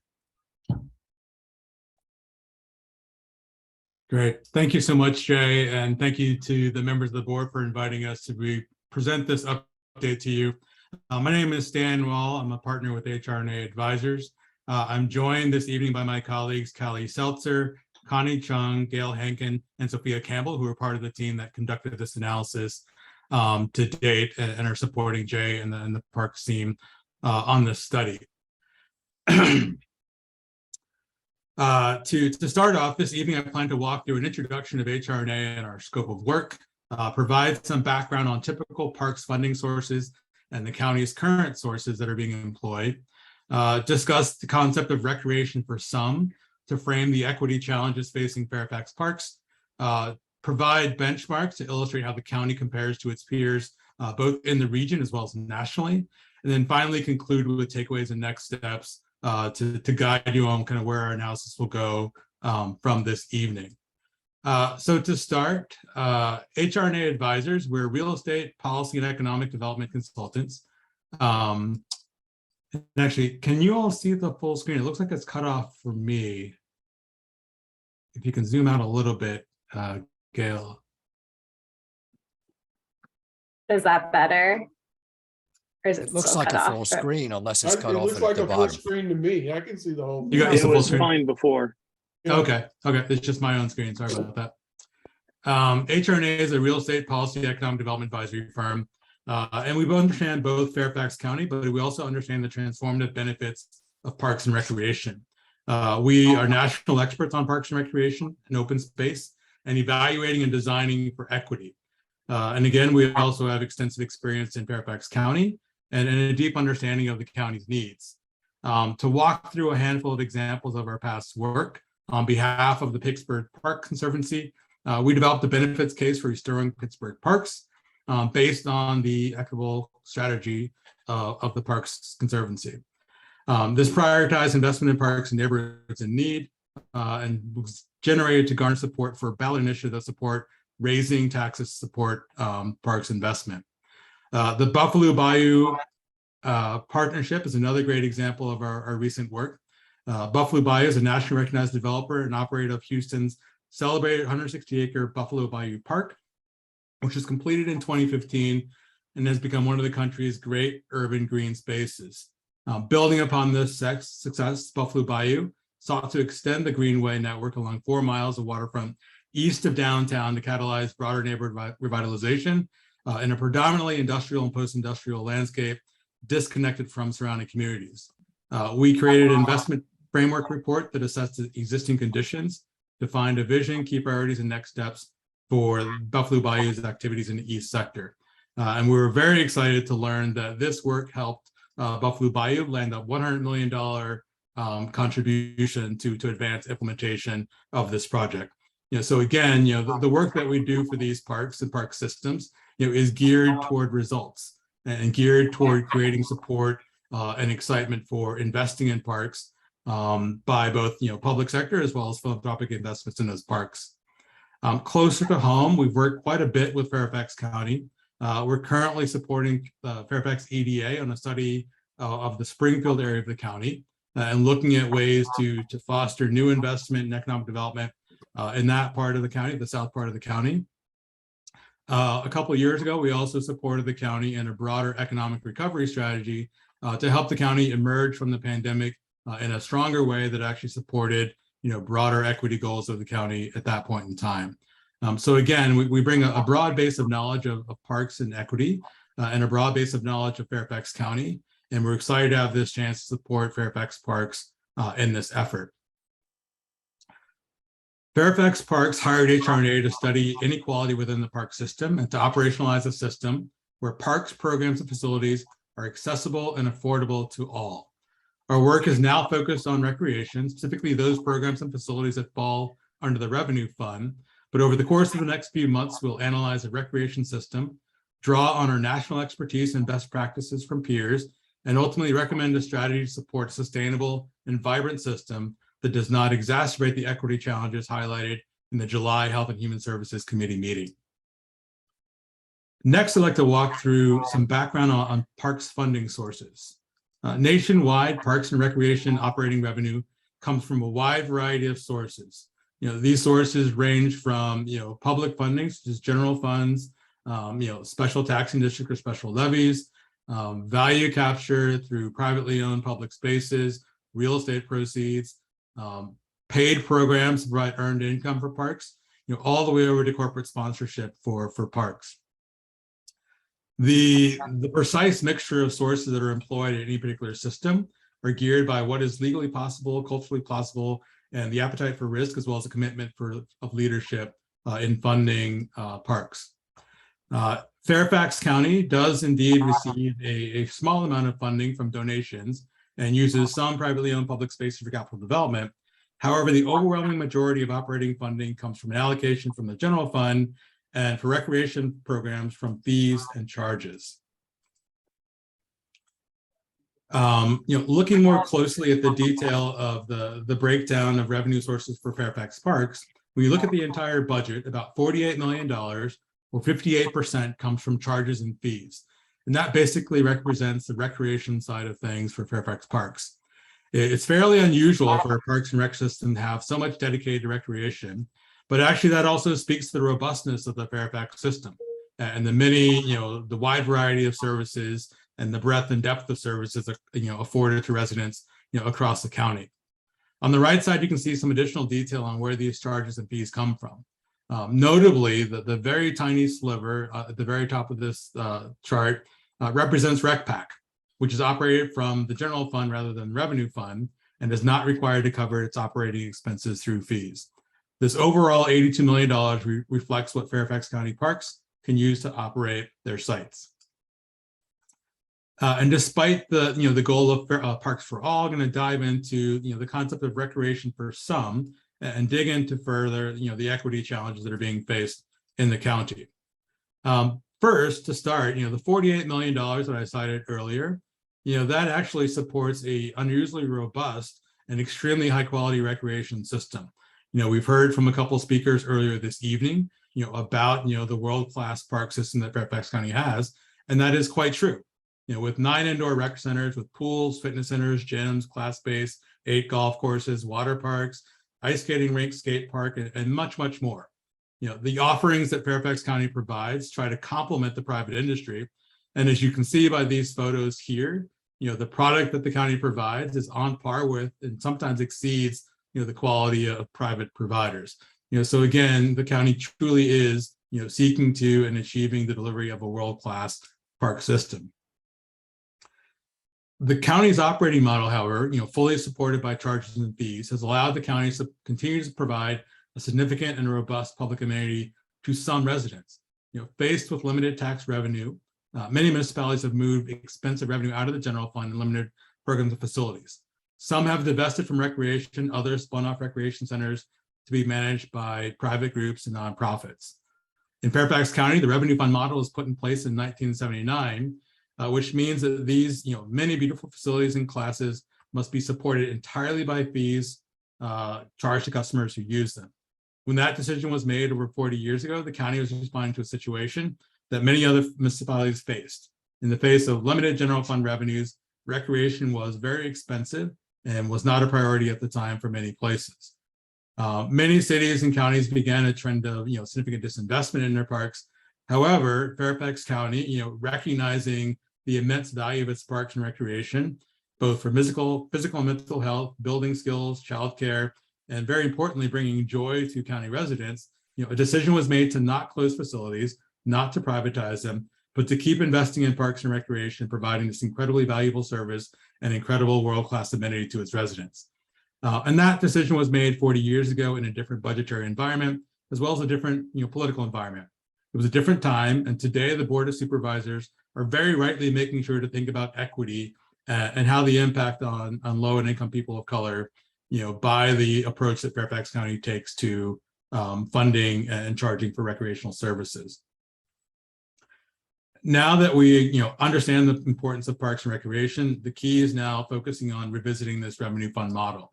Great. Thank you so much, Jay. And thank you to the members of the board for inviting us to present this update to you. My name is Stan Wall. I'm a partner with HRNA Advisors. I'm joined this evening by my colleagues, Callie Seltzer, Connie Chung, Gail Hankin, and Sophia Campbell, who are part of the team that conducted this analysis to date and are supporting Jay and the Parks team on this study. To start off this evening, I plan to walk through an introduction of HRNA and our scope of work, provide some background on typical parks funding sources and the county's current sources that are being employed, discuss the concept of recreation for some to frame the equity challenges facing Fairfax parks, provide benchmarks to illustrate how the county compares to its peers, both in the region as well as nationally, and then finally conclude with takeaways and next steps to guide you on kind of where our analysis will go from this evening. So to start, HRNA Advisors, we're real estate policy and economic development consultants. And actually, can you all see the full screen? It looks like it's cut off for me. If you can zoom out a little bit, Gail. Is that better? Or is it looks still like cut a off? full screen unless it's cut off. It looks at like the a full bottom. screen to me. I can see the whole. You got It the full was screen? fine before. Okay, it's just my own screen. Sorry about that. HRNA is a real estate policy economic development advisory firm, and we understand both Fairfax County, but we also understand the transformative benefits of parks and recreation. We are national experts on parks and recreation and open space and evaluating and designing for equity. And again, we also have extensive experience in Fairfax County and a deep understanding of the county's needs. to walk through a handful of examples of our past work. On behalf of the Pittsburgh Park Conservancy, we developed a benefits case for restoring Pittsburgh parks based on the equitable strategy of the Parks Conservancy. This prioritized investment in parks and neighborhoods in need and was generated to garner support for a ballot initiative that support raising taxes to support parks investment. The Buffalo Bayou partnership is another great example of our recent work. Buffalo Bayou is a nationally recognized developer and operator of Houston's celebrated 160-acre Buffalo Bayou Park, which was completed in 2015 and has become one of the country's great urban green spaces. Building upon this success, Buffalo Bayou sought to extend the Greenway network along 4 miles of waterfront east of downtown to catalyze broader neighborhood revitalization in a predominantly industrial and post-industrial landscape disconnected from surrounding communities. We created an investment framework report that assessed the existing conditions, defined a vision, key priorities, and next steps for Buffalo Bayou's activities in the East Sector. And we were very excited to learn that this work helped Buffalo Bayou land a $100 million contribution to advance implementation of this project. So again, the work that we do for these parks and park systems, is geared toward results and geared toward creating support and excitement for investing in parks by both public sector as well as philanthropic investments in those parks. Closer to home, we've worked quite a bit with Fairfax County. We're currently supporting Fairfax EDA on a study of the Springfield area of the county and looking at ways to foster new investment and economic development in that part of the county, the south part of the county. A couple of years ago, we also supported the county in a broader economic recovery strategy to help the county emerge from the pandemic in a stronger way that actually supported broader equity goals of the county at that point in time. So again, we bring a broad base of knowledge of parks and equity and a broad base of knowledge of Fairfax County. And we're excited to have this chance to support Fairfax Parks in this effort. Fairfax Parks hired HRNA to study inequality within the park system and to operationalize a system where parks, programs, and facilities are accessible and affordable to all. Our work is now focused on recreation, specifically those programs and facilities that fall under the revenue fund. But over the course of the next few months, we'll analyze a recreation system, draw on our national expertise and best practices from peers, and ultimately recommend a strategy to support a sustainable and vibrant system that does not exacerbate the equity challenges highlighted in the July Health and Human Services Committee meeting. Next, I'd like to walk through some background on parks funding sources. Nationwide, parks and recreation operating revenue comes from a wide variety of sources. These sources range from public funding, such as general funds, special taxing district or special levies, value capture through privately owned public spaces, real estate proceeds, paid programs to provide earned income for parks, all the way over to corporate sponsorship for parks. The precise mixture of sources that are employed in any particular system are geared by what is legally possible, culturally possible, and the appetite for risk, as well as a commitment of leadership in funding parks. Fairfax County does indeed receive a small amount of funding from donations and uses some privately owned public spaces for capital development. However, the overwhelming majority of operating funding comes from an allocation from the general fund and for recreation programs from fees and charges. Looking more closely at the detail of the breakdown of revenue sources for Fairfax Parks, when you look at the entire budget, about $48 million or 58% comes from charges and fees. And that basically represents the recreation side of things for Fairfax Parks. It's fairly unusual for a parks and rec system to have so much dedicated to recreation, but actually that also speaks to the robustness of the Fairfax system and the many, the wide variety of services and the breadth and depth of services, afforded to residents, across the county. On the right side, you can see some additional detail on where these charges and fees come from. Notably, the very tiny sliver at the very top of this chart represents RecPac, which is operated from the general fund rather than the revenue fund and is not required to cover its operating expenses through fees. This overall $82 million reflects what Fairfax County Parks can use to operate their sites. And despite the, the goal of Parks for All, going to dive into, the concept of recreation for some and dig into further, the equity challenges that are being faced in the county. First, to start, the $48 million that I cited earlier, that actually supports a unusually robust and extremely high quality recreation system. We've heard from a couple of speakers earlier this evening, about, the world-class park system that Fairfax County has, and that is quite true. With 9 indoor rec centers, with pools, fitness centers, gyms, class space, 8 golf courses, water parks, ice skating rink, skate park, and much, much more. The offerings that Fairfax County provides try to complement the private industry. And as you can see by these photos here, the product that the county provides is on par with and sometimes exceeds, the quality of private providers. So again, the county truly is, seeking to and achieving the delivery of a world-class park system. The county's operating model, however, fully supported by charges and fees, has allowed the county to continue to provide a significant and robust public amenity to some residents. Faced with limited tax revenue, many municipalities have moved expensive revenue out of the general fund and limited programs and facilities. Some have divested from recreation, others spun off recreation centers to be managed by private groups and nonprofits. In Fairfax County, the revenue fund model was put in place in 1979, which means that these, many beautiful facilities and classes must be supported entirely by fees charged to customers who use them. When that decision was made over 40 years ago, the county was responding to a situation that many other municipalities faced. In the face of limited general fund revenues, recreation was very expensive and was not a priority at the time for many places. Many cities and counties began a trend of significant disinvestment in their parks. However, Fairfax County, recognizing the immense value of its parks and recreation, both for physical and mental health, building skills, childcare, and very importantly, bringing joy to county residents, a decision was made to not close facilities, not to privatize them, but to keep investing in parks and recreation, providing this incredibly valuable service and incredible world-class amenity to its residents. And that decision was made 40 years ago in a different budgetary environment, as well as a different political environment. It was a different time, and today the Board of Supervisors are very rightly making sure to think about equity and how the impact on low and income people of color, by the approach that Fairfax County takes to funding and charging for recreational services. Now that we understand the importance of parks and recreation, the key is now focusing on revisiting this revenue fund model.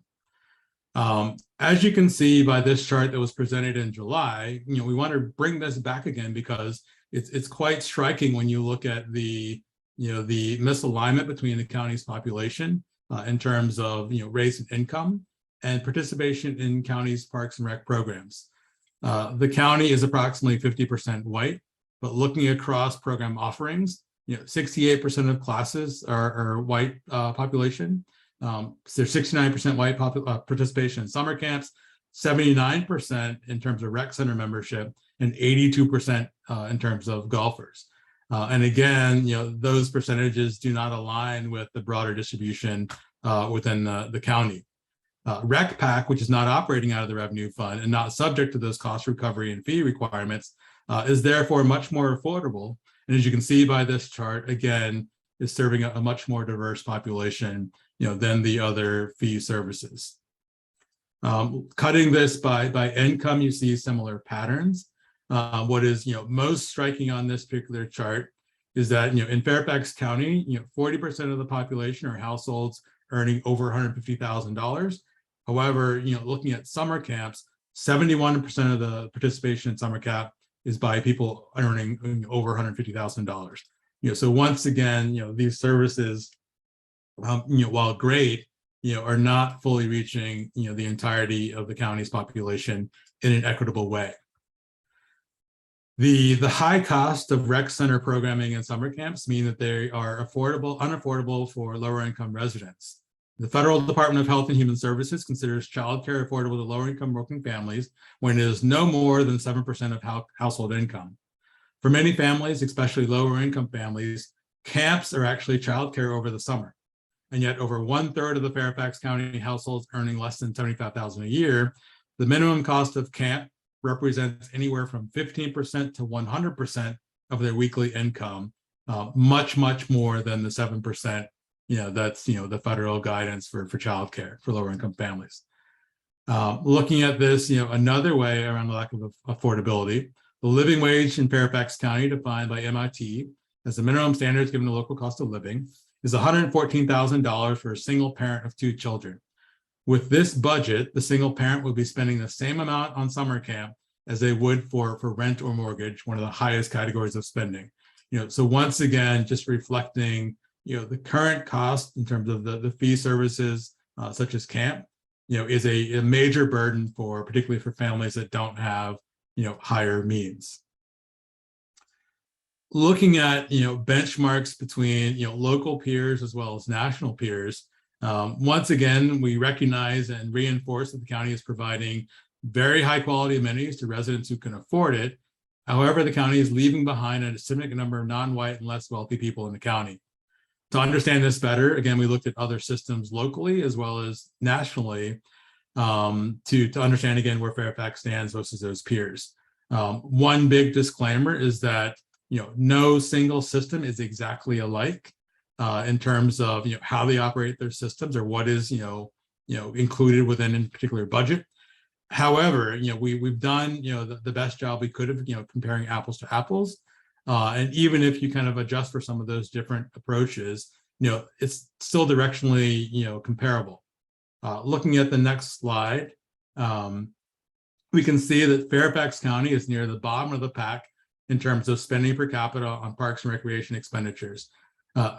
As you can see by this chart that was presented in July, we want to bring this back again because it's quite striking when you look at the the misalignment between the county's population in terms of race and income and participation in county's parks and rec programs. The county is approximately 50% white, but looking across program offerings, 68% of classes are white population. There's 69% white participation in summer camps, 79% in terms of rec center membership, and 82% in terms of golfers. And again, those percentages do not align with the broader distribution within the county. Rec Pac, which is not operating out of the revenue fund and not subject to those cost recovery and fee requirements, is therefore much more affordable. And as you can see by this chart, again, is serving a much more diverse population, than the other fee services. Cutting this by income, you see similar patterns. What is most striking on this particular chart is that in Fairfax County, 40% of the population are households earning over $150,000. However, looking at summer camps, 71% of the participation in summer camp is by people earning over $150,000. So once again, these services, while great, are not fully reaching the entirety of the county's population in an equitable way. The high cost of rec center programming and summer camps mean that they are unaffordable for lower income residents. The Federal Department of Health and Human Services considers childcare affordable to lower income working families when it is no more than 7% of household income. For many families, especially lower income families, camps are actually childcare over the summer. And yet over 1/3 of the Fairfax County households earning less than $75,000 a year, the minimum cost of camp represents anywhere from 15% to 100% of their weekly income, much more than the 7%. That's the federal guidance for childcare for lower income families. Looking at this, another way around the lack of affordability, the living wage in Fairfax County, defined by MIT as the minimum standards given the local cost of living, is $114,000 for a single parent of 2 children. With this budget, the single parent would be spending the same amount on summer camp as they would for rent or mortgage, one of the highest categories of spending. So once again, just reflecting, the current cost in terms of the fee services, such as camp, is a major burden particularly for families that don't have, higher means. Looking at, benchmarks between, local peers as well as national peers, once again, we recognize and reinforce that the county is providing very high quality amenities to residents who can afford it. However, the county is leaving behind a significant number of non-white and less wealthy people in the county. To understand this better, again, we looked at other systems locally as well as nationally to understand again where Fairfax stands versus those peers. One big disclaimer is that no single system is exactly alike in terms of how they operate their systems or what is included within a particular budget. However, we've done the best job we could have comparing apples to apples, and even if you kind of adjust for some of those different approaches, it's still directionally comparable. Looking at the next slide, we can see that Fairfax County is near the bottom of the pack in terms of spending per capita on parks and recreation expenditures.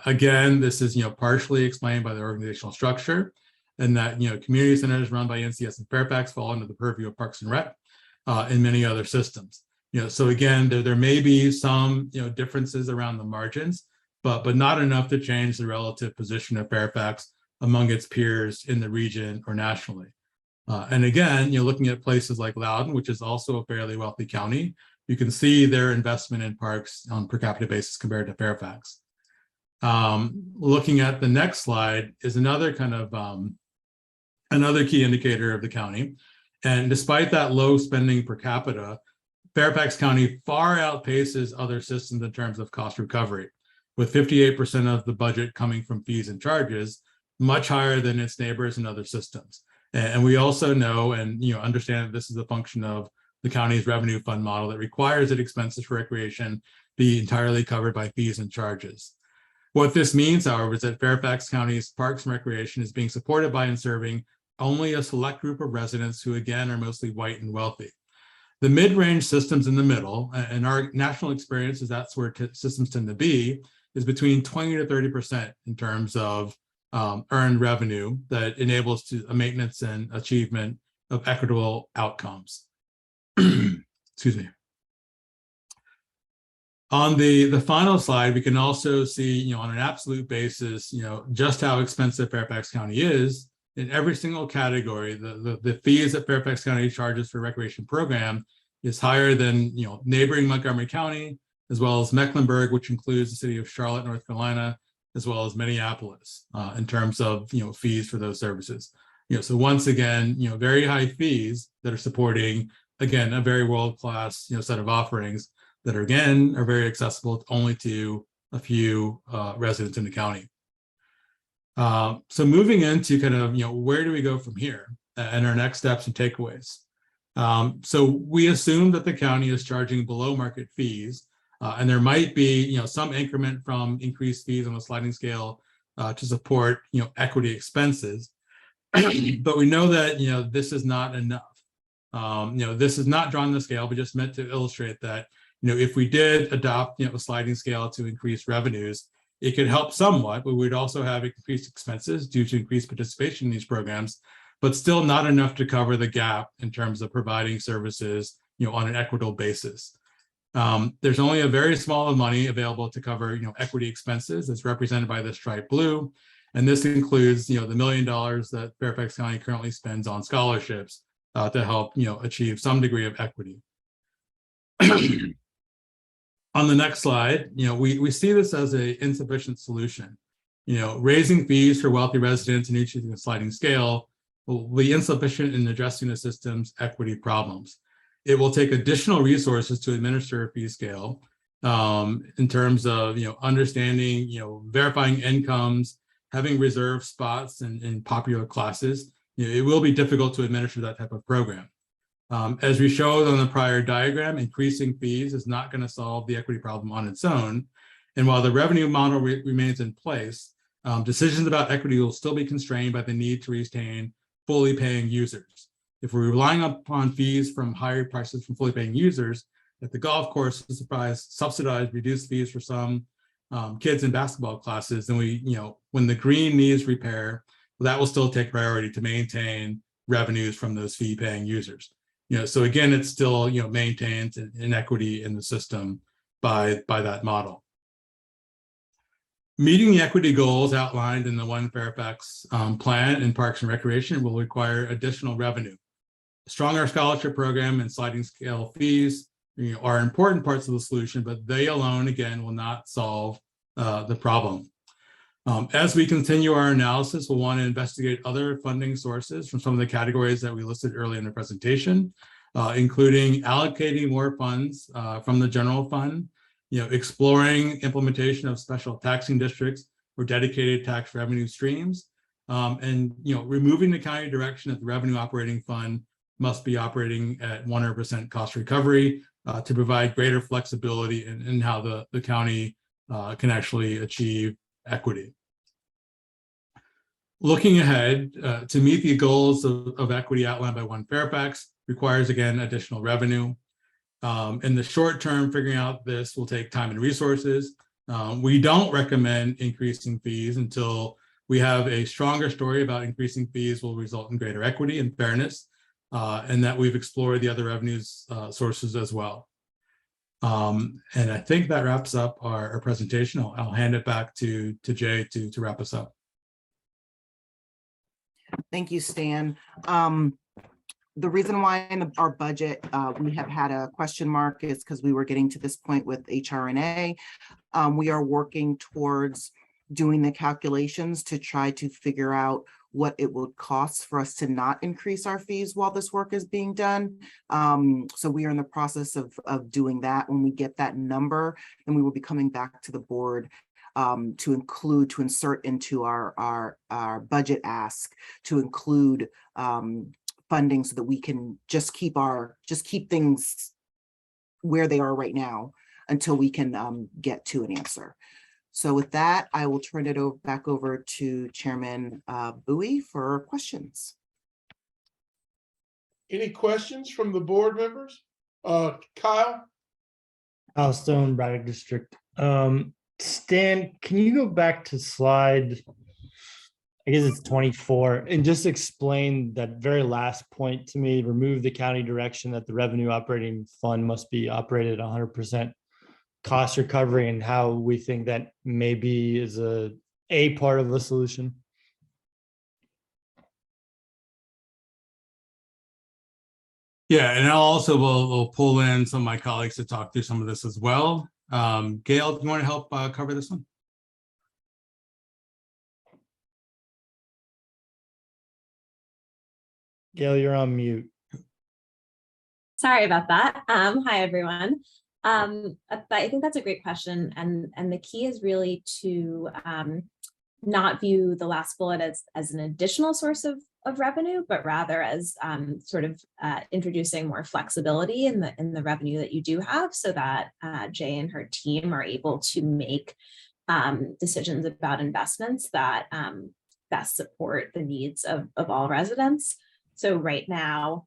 Again, this is partially explained by the organizational structure, and that community centers run by NCS and Fairfax fall under the purview of Parks and Rec and many other systems. So again, there may be some differences around the margins, but not enough to change the relative position of Fairfax among its peers in the region or nationally. And again, looking at places like Loudoun, which is also a fairly wealthy county, you can see their investment in parks on per capita basis compared to Fairfax. Looking at the next slide is another kind of another key indicator of the county. And despite that low spending per capita, Fairfax County far outpaces other systems in terms of cost recovery, with 58% of the budget coming from fees and charges, much higher than its neighbors and other systems. And we also know and understand that this is a function of the county's revenue fund model that requires that expenses for recreation be entirely covered by fees and charges. What this means, however, is that Fairfax County's Parks and Recreation is being supported by and serving only a select group of residents who, again, are mostly white and wealthy. The mid-range systems in the middle, and our national experience is that's where systems tend to be, is between 20 to 30% in terms of earned revenue that enables a maintenance and achievement of equitable outcomes. Excuse me. On the final slide, we can also see, on an absolute basis, just how expensive Fairfax County is in every single category. The fees that Fairfax County charges for recreation program is higher than neighboring Montgomery County, as well as Mecklenburg, which includes the city of Charlotte, North Carolina, as well as Minneapolis, in terms of fees for those services. So once again, very high fees that are supporting, again, a very world-class set of offerings that are very accessible only to a few residents in the county. So moving into kind of where do we go from here and our next steps and takeaways. So we assume that the county is charging below market fees, and there might be some increment from increased fees on a sliding scale to support equity expenses. But we know that this is not enough. This is not drawn on the scale, but just meant to illustrate that if we did adopt a sliding scale to increase revenues, it could help somewhat, but we'd also have increased expenses due to increased participation in these programs, but still not enough to cover the gap in terms of providing services on an equitable basis. There's only a very small amount of money available to cover equity expenses, as represented by the stripe blue, and this includes the $1 million that Fairfax County currently spends on scholarships to help achieve some degree of equity. On the next slide, we see this as an insufficient solution. Raising fees for wealthy residents and using a sliding scale will be insufficient in addressing the system's equity problems. It will take additional resources to administer a fee scale, in terms of, understanding, verifying incomes, having reserved spots in popular classes. It will be difficult to administer that type of program. As we showed on the prior diagram, increasing fees is not going to solve the equity problem on its own. And while the revenue model remains in place, decisions about equity will still be constrained by the need to retain fully paying users. If we're relying upon fees from higher prices from fully paying users, if the golf course is subsidized reduced fees for some kids in basketball classes, then when the green needs repair, that will still take priority to maintain revenues from those fee paying users. So again, it's still, maintains inequity in the system by that model. Meeting the equity goals outlined in the One Fairfax plan in Parks and Recreation will require additional revenue. A stronger scholarship program and sliding scale fees are important parts of the solution, but they alone, again, will not solve the problem. As we continue our analysis, we'll want to investigate other funding sources from some of the categories that we listed earlier in the presentation, including allocating more funds from the general fund, exploring implementation of special taxing districts or dedicated tax revenue streams, and removing the county direction that the revenue operating fund must be operating at 100% cost recovery to provide greater flexibility in how the county can actually achieve equity. Looking ahead, to meet the goals of equity outlined by One Fairfax requires, again, additional revenue. In the short term, figuring out this will take time and resources. We don't recommend increasing fees until we have a stronger story about increasing fees will result in greater equity and fairness, and that we've explored the other revenues sources as well. And I think that wraps up our presentation. I'll hand it back to Jay to wrap us up. Thank you, Stan. The reason why in our budget we have had a question mark is because we were getting to this point with HRNA. We are working towards doing the calculations to try to figure out what it would cost for us to not increase our fees while this work is being done. So we are in the process of doing that. When we get that number, then we will be coming back to the board to insert into our budget ask, to include funding so that we can just keep things where they are right now until we can get to an answer. So with that, I will turn it back over to Chairman Bowie for questions. Any questions from the board members? Kyle? Kyle Stone, Braddock District. Stan, can you go back to slide, I guess it's 24, and just explain that very last point to me, remove the county direction that the revenue operating fund must be operated 100% cost recovery, and how we think that maybe is a part of the solution? Yeah, and I'll also will pull in some of my colleagues to talk through some of this as well. Gail, do you want to help cover this one? Gail, you're on mute. Sorry about that. Hi, everyone. I think that's a great question. And the key is really to not view the last bullet as an additional source of revenue, but rather as sort of introducing more flexibility in the revenue that you do have, so that Jay and her team are able to make decisions about investments that best support the needs of all residents. So right now,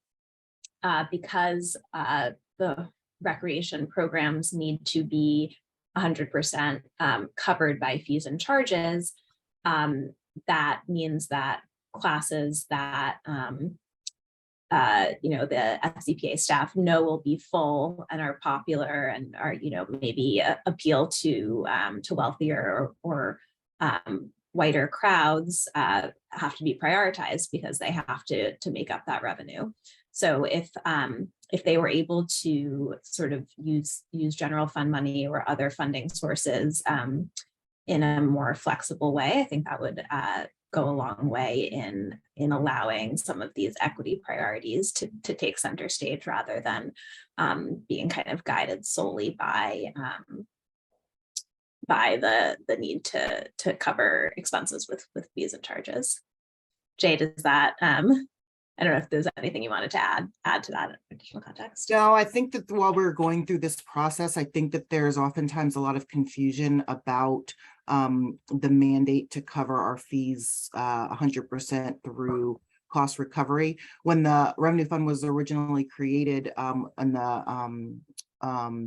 because the recreation programs need to be 100% covered by fees and charges, that means that classes that the FCPA staff know will be full and are popular and are maybe appeal to wealthier or whiter crowds have to be prioritized because they have to make up that revenue. So if they were able to sort of use general fund money or other funding sources in a more flexible way, I think that would go a long way in allowing some of these equity priorities to take center stage rather than being kind of guided solely by the need to cover expenses with fees and charges. Jay, does that I don't know if there's anything you wanted to add to that additional context. No, I think that while we're going through this process, I think that there's oftentimes a lot of confusion about the mandate to cover our fees 100% through cost recovery. When the revenue fund was originally created in the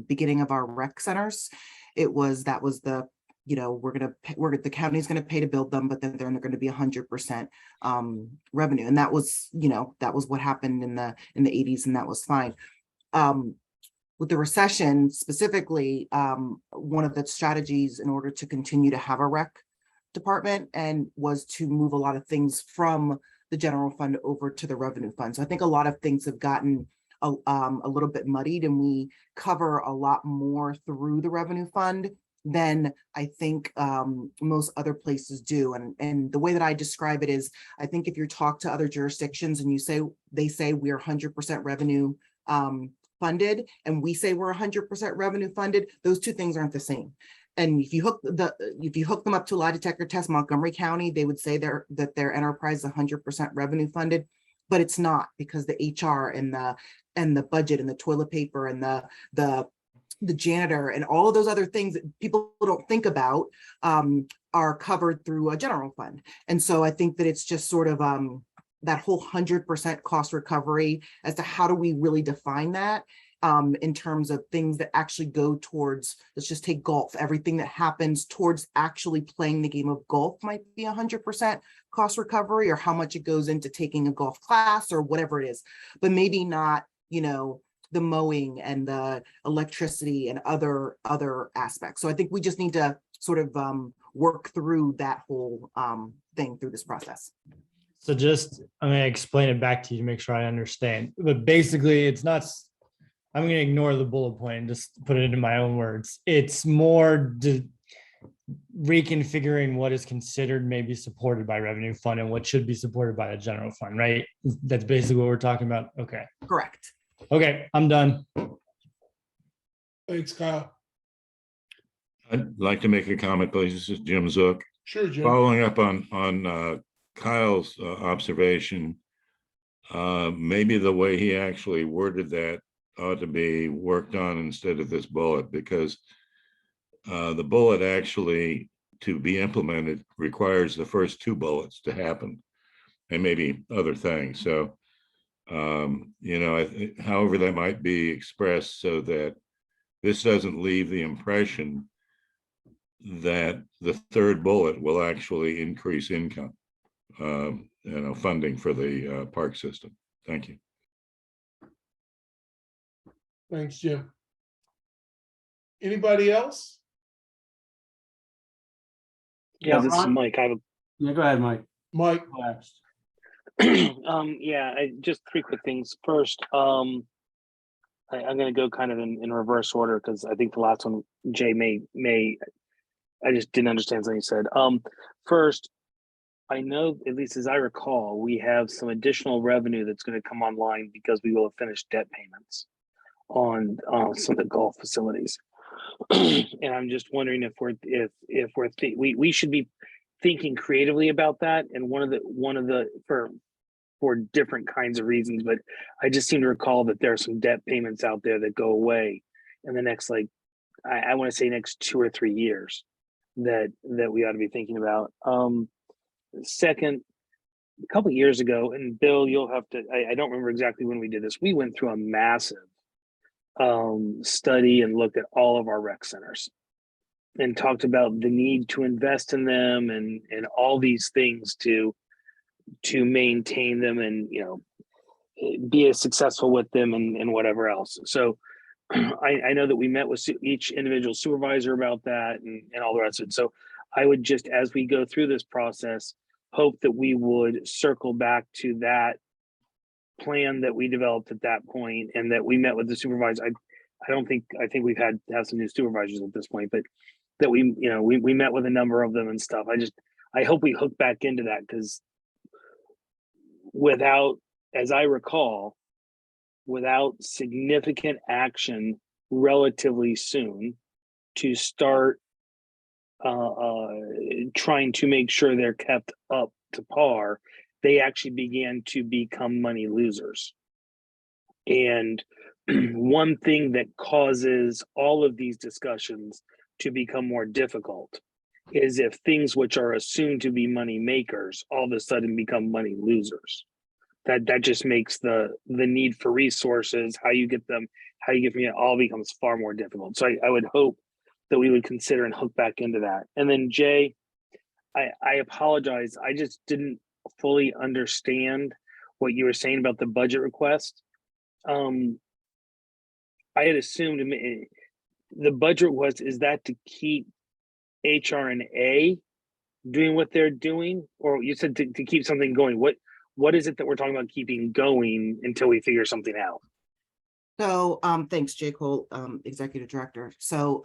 beginning of our rec centers, that was the, you know, the county's going to pay to build them, but then they're going to be 100% revenue. And that was, you know, that was what happened in the 80s, and that was fine. With the recession specifically, one of the strategies in order to continue to have a rec department and was to move a lot of things from the general fund over to the revenue fund. So I think a lot of things have gotten a little bit muddied, and we cover a lot more through the revenue fund than I think most other places do. And the way that I describe it is, I think if you talk to other jurisdictions and they say we're 100% revenue funded, and we say we're 100% revenue funded, those two things aren't the same. And if you hook them up to a lie detector test, Montgomery County, they would say that their enterprise is 100% revenue funded, but it's not, because the HR and the budget and the toilet paper and the janitor and all of those other things that people don't think about are covered through a general fund. And so I think that it's just sort of that whole 100% cost recovery as to how do we really define that in terms of things that actually go towards, let's just take golf, everything that happens towards actually playing the game of golf might be 100% cost recovery, or how much it goes into taking a golf class or whatever it is, but maybe not, you know, the mowing and the electricity and other aspects. So I think we just need to sort of work through that whole thing through this process. So I'm going to explain it back to you to make sure I understand. But basically, it's not, I'm going to ignore the bullet point and just put it in my own words. It's more reconfiguring what is considered maybe supported by revenue fund and what should be supported by the general fund, right? That's basically what we're talking about. Okay. Correct. Okay, I'm done. Thanks, Kyle. I'd like to make a comment, please. This is Jim Zook. Sure, Jim. Following up on Kyle's observation, maybe the way he actually worded that ought to be worked on instead of this bullet, because the bullet actually, to be implemented, requires the first two bullets to happen, and maybe other things. So, you know, however that might be expressed, so that this doesn't leave the impression that the third bullet will actually increase income, you know, funding for the park system. Thank you. Thanks, Jim. Anybody else? Yeah, this is Mike. Yeah, go ahead, Mike. Mike. Yeah, just three quick things. First, I'm going to go kind of in reverse order, because I think the last one, Jay may I just didn't understand something you said. First, I know, at least as I recall, we have some additional revenue that's going to come online because we will have finished debt payments on some of the golf facilities. And I'm just wondering if we should be thinking creatively about that. And one of the for different kinds of reasons, but I just seem to recall that there are some debt payments out there that go away in the next, like, I want to say next 2 or 3 years that we ought to be thinking about. Second, a couple of years ago, and Bill, you'll have to, I don't remember exactly when we did this. We went through a massive study and looked at all of our rec centers and talked about the need to invest in them and all these things to maintain them and, you know, be as successful with them and whatever else. So I know that we met with each individual supervisor about that and all the rest of it. So I would just, as we go through this process, hope that we would circle back to that plan that we developed at that point, and that we met with the supervisor. I think we've had to have some new supervisors at this point, but that we met with a number of them and stuff. I hope we hook back into that, because without, as I recall, without significant action relatively soon to start trying to make sure they're kept up to par, they actually began to become money losers. And one thing that causes all of these discussions to become more difficult is if things which are assumed to be money makers all of a sudden become money losers. That just makes the need for resources, how you get them, how you get from it, all becomes far more difficult. So I would hope that we would consider and hook back into that. And then Jay, I apologize. I just didn't fully understand what you were saying about the budget request. I had assumed the budget request, is that to keep HR&A doing what they're doing? Or you said to keep something going. What is it that we're talking about keeping going until we figure something out? So thanks, Jay Cole, Executive Director. So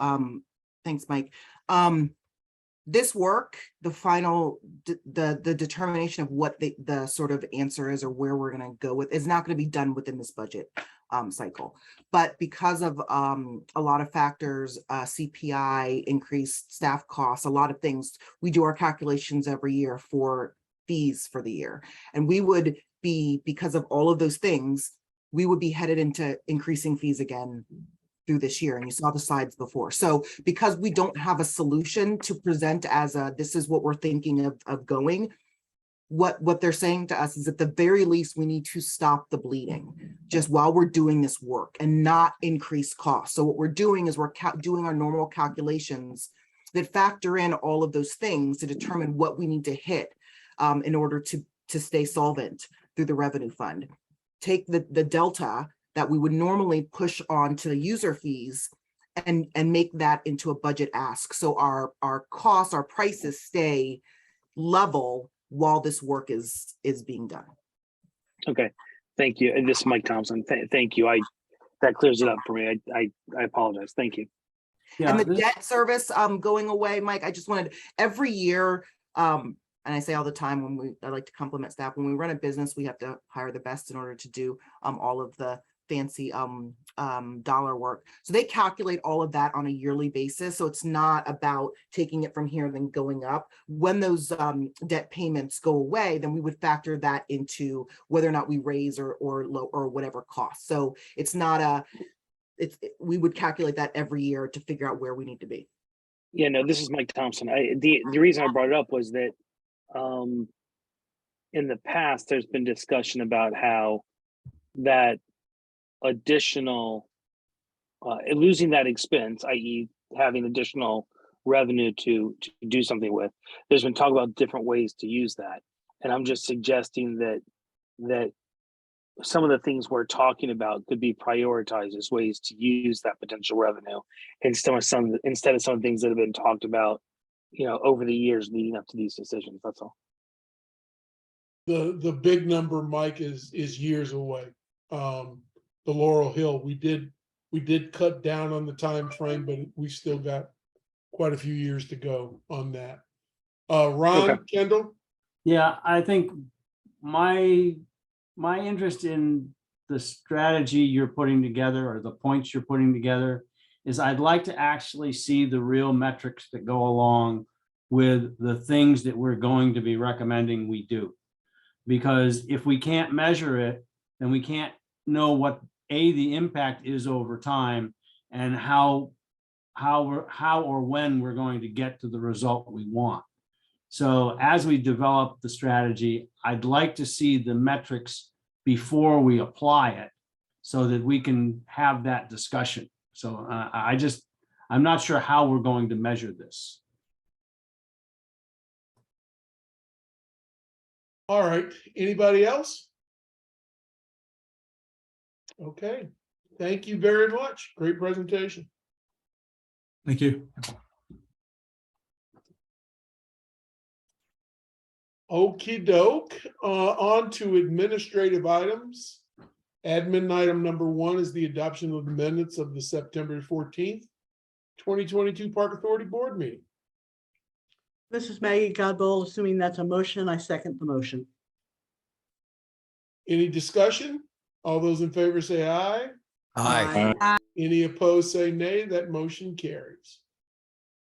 thanks, Mike. This work, the final, the determination of what the sort of answer is or where we're going to go with is not going to be done within this budget cycle. But because of a lot of factors, CPI, increased staff costs, a lot of things, we do our calculations every year for fees for the year. And we would be, because of all of those things, we would be headed into increasing fees again through this year. And you saw the slides before. So because we don't have a solution to present as a, this is what we're thinking of going, what they're saying to us is at the very least, we need to stop the bleeding just while we're doing this work and not increase costs. So what we're doing is we're doing our normal calculations that factor in all of those things to determine what we need to hit in order to stay solvent through the revenue fund. Take the delta that we would normally push on to the user fees and make that into a budget ask. So our costs, our prices stay level while this work is being done. Okay, thank you. And this is Mike Thompson. Thank you. That clears it up for me. I apologize. Thank you. Yeah, and the debt service going away, Mike, I just wanted every year, and I say all the time I like to compliment staff, when we run a business, we have to hire the best in order to do all of the fancy dollar work. So they calculate all of that on a yearly basis. So it's not about taking it from here and then going up. When those debt payments go away, then we would factor that into whether or not we raise or whatever cost. So it's not we would calculate that every year to figure out where we need to be. Yeah, no, this is Mike Thompson. The reason I brought it up was that in the past, there's been discussion about how that additional losing that expense, i.e. having additional revenue to do something with, there's been talk about different ways to use that. And I'm just suggesting that some of the things we're talking about could be prioritized as ways to use that potential revenue instead of some of the things that have been talked about, over the years leading up to these decisions. That's all. The big number, Mike, is years away. The Laurel Hill, we did cut down on the time frame, but we still got quite a few years to go on that. Ron, okay. Kendall? Yeah, I think my interest in the strategy you're putting together or the points you're putting together is I'd like to actually see the real metrics that go along with the things that we're going to be recommending we do. Because if we can't measure it, then we can't know what the impact is over time and how or when we're going to get to the result we want. So as we develop the strategy, I'd like to see the metrics before we apply it so that we can have that discussion. So I'm not sure how we're going to measure this. All right, anybody else? Okay, thank you very much. Great presentation. Thank you. Okie doke, on to administrative items. Admin item number 1 is the adoption of the minutes of the September 14th, 2022 Park Authority Board meeting. This is Maggie Godbold. Assuming that's a motion, I second the motion. Any discussion? All those in favor say aye. Aye. Any opposed say nay. That motion carries.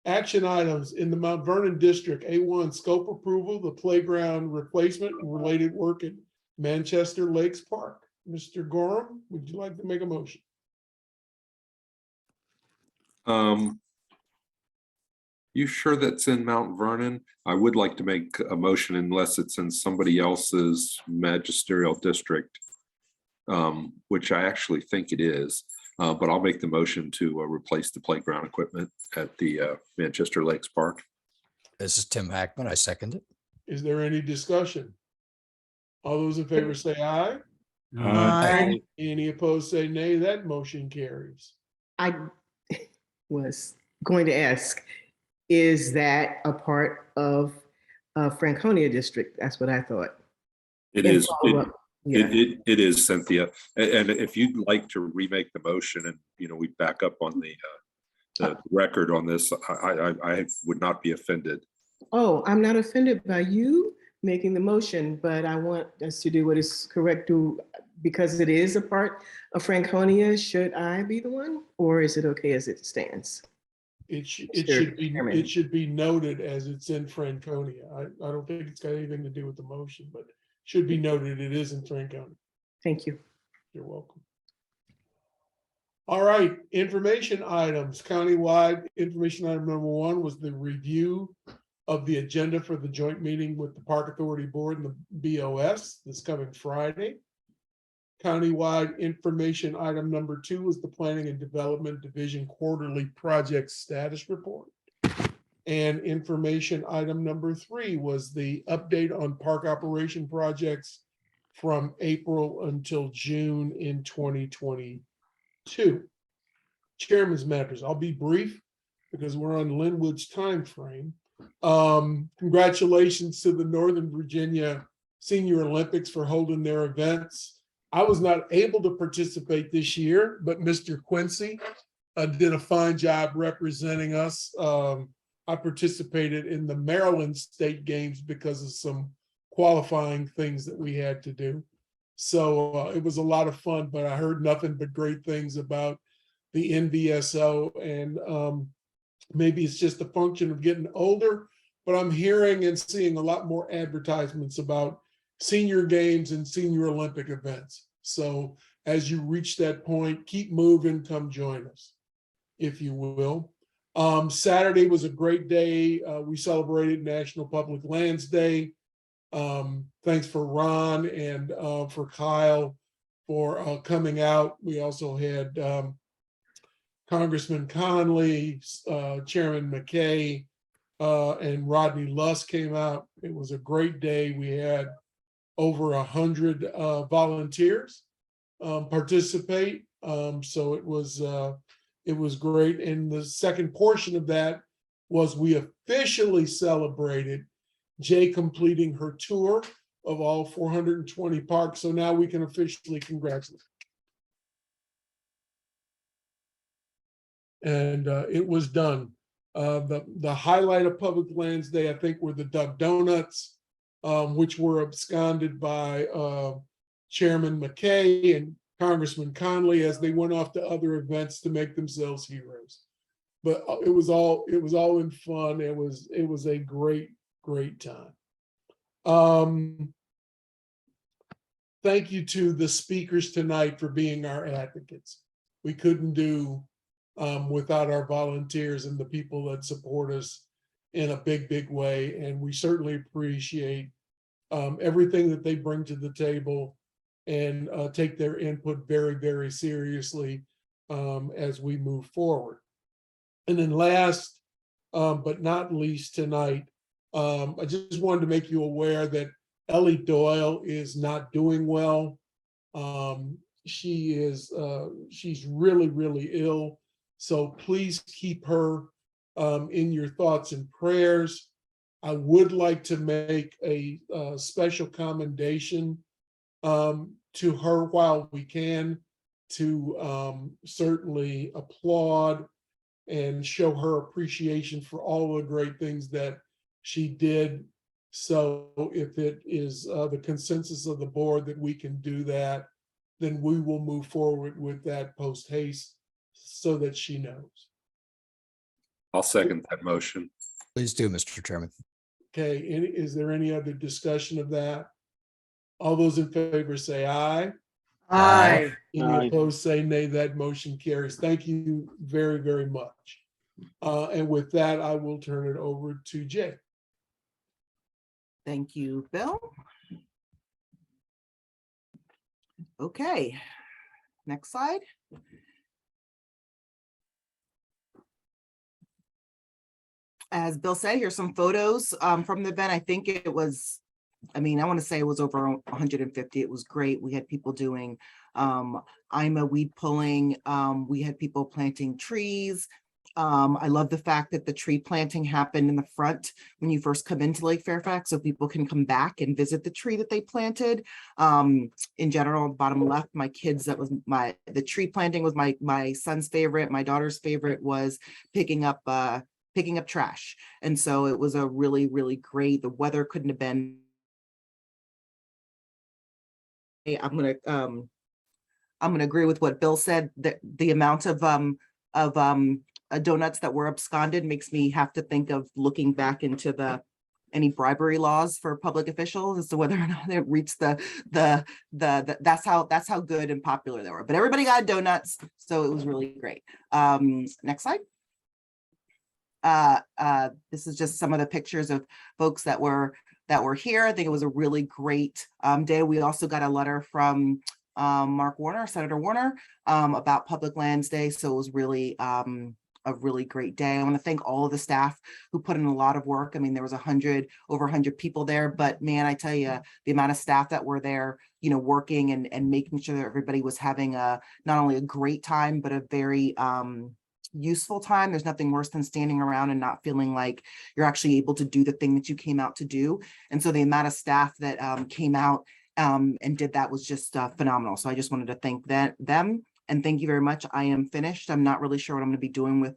Action items in the Mount Vernon District, A1, scope approval, the playground replacement and related work at Manchester Lakes Park. Mr. Gorham, would you like to make a motion? You sure that's in Mount Vernon? I would like to make a motion unless it's in somebody else's magisterial district, which I actually think it is. But I'll make the motion to replace the playground equipment at the Manchester Lakes Park. This is Tim Hackman. I second it. Is there any discussion? All those in favor say aye. Aye. Any opposed say nay. That motion carries. I was going to ask, is that a part of Franconia District? That's what I thought. It And is. follow-up. Yeah. It is, Cynthia. And if you'd like to remake the motion and, we back up on the record on this, I would not be offended. Oh, I'm not offended by you making the motion, but I want us to do what is correct because it is a part of Franconia. Should I be the one, or is it okay as it stands? It should be noted as it's in Franconia. I don't think it's got anything to do with the motion, but should be noted it is in Franconia. Thank you. You're welcome. All right, information items. Countywide information item number 1 was the review of the agenda for the joint meeting with the Park Authority Board and the BOS this coming Friday. Countywide information item number 2 was the Planning and Development Division quarterly project status report. And information item number 3 was the update on park operation projects from April until June in 2022. Chairman's matters. I'll be brief because we're on Linwood's time frame. Congratulations to the Northern Virginia Senior Olympics for holding their events. I was not able to participate this year, but Mr. Quincy did a fine job representing us. I participated in the Maryland State Games because of some qualifying things that we had to do. So it was a lot of fun, but I heard nothing but great things about the NVSO, and maybe it's just a function of getting older, but I'm hearing and seeing a lot more advertisements about senior games and senior Olympic events. So as you reach that point, keep moving, come join us, if you will. Saturday was a great day. We celebrated National Public Lands Day. Thanks for Ron and for Kyle for coming out. We also had Congressman Conley, Chairman McKay, and Rodney Lusk came out. It was a great day. We had over 100 volunteers participate. So it was great. And the second portion of that was we officially celebrated Jay completing her tour of all 420 parks. So now we can officially congratulate. And it was done. The highlight of Public Lands Day, I think, were the Duck Donuts, which were absconded by Chairman McKay and Congressman Conley as they went off to other events to make themselves heroes. But it was all in fun. It was a great time. Thank you to the speakers tonight for being our advocates. We couldn't do without our volunteers and the people that support us in a big way. And we certainly appreciate everything that they bring to the table and take their input very seriously as we move forward. And then last but not least tonight, I just wanted to make you aware that Ellie Doyle is not doing well. She's really ill. So please keep her in your thoughts and prayers. I would like to make a special commendation to her while we can, to certainly applaud and show her appreciation for all the great things that she did. So if it is the consensus of the board that we can do that, then we will move forward with that post haste so that she knows. I'll second that motion. Please do, Mr. Chairman. Okay, is there any other discussion of that? All those in favor say aye. Aye. Any opposed say nay. That motion carries. Thank you very, very much. And with that, I will turn it over to Jay. Thank you, Bill. Okay, next slide. As Bill said, here's some photos from the event. I think it was, I want to say it was over 150. It was great. We had people doing weed pulling. We had people planting trees. I love the fact that the tree planting happened in the front when you first come into Lake Fairfax, so people can come back and visit the tree that they planted. In general, bottom left, my kids, the tree planting was my son's favorite. My daughter's favorite was picking up trash. And so it was a really, really great, the weather couldn't have been. I'm gonna agree with what Bill said, that the amount of donuts that were absconded makes me have to think of looking back into any bribery laws for public officials as to whether or not it reached that's how good and popular they were. But everybody got donuts, so it was really great. Next slide. This is just some of the pictures of folks that were here. I think it was a really great day. We also got a letter from Senator Warner, about Public Lands Day. So it was really a really great day. I want to thank all of the staff who put in a lot of work. There was over 100 people there, but man, I tell you, the amount of staff that were there, working and making sure that everybody was having not only a great time, but a very useful time. There's nothing worse than standing around and not feeling like you're actually able to do the thing that you came out to do. And so the amount of staff that came out and did that was just phenomenal. So I just wanted to thank them and thank you very much. I am finished. I'm not really sure what I'm going to be doing with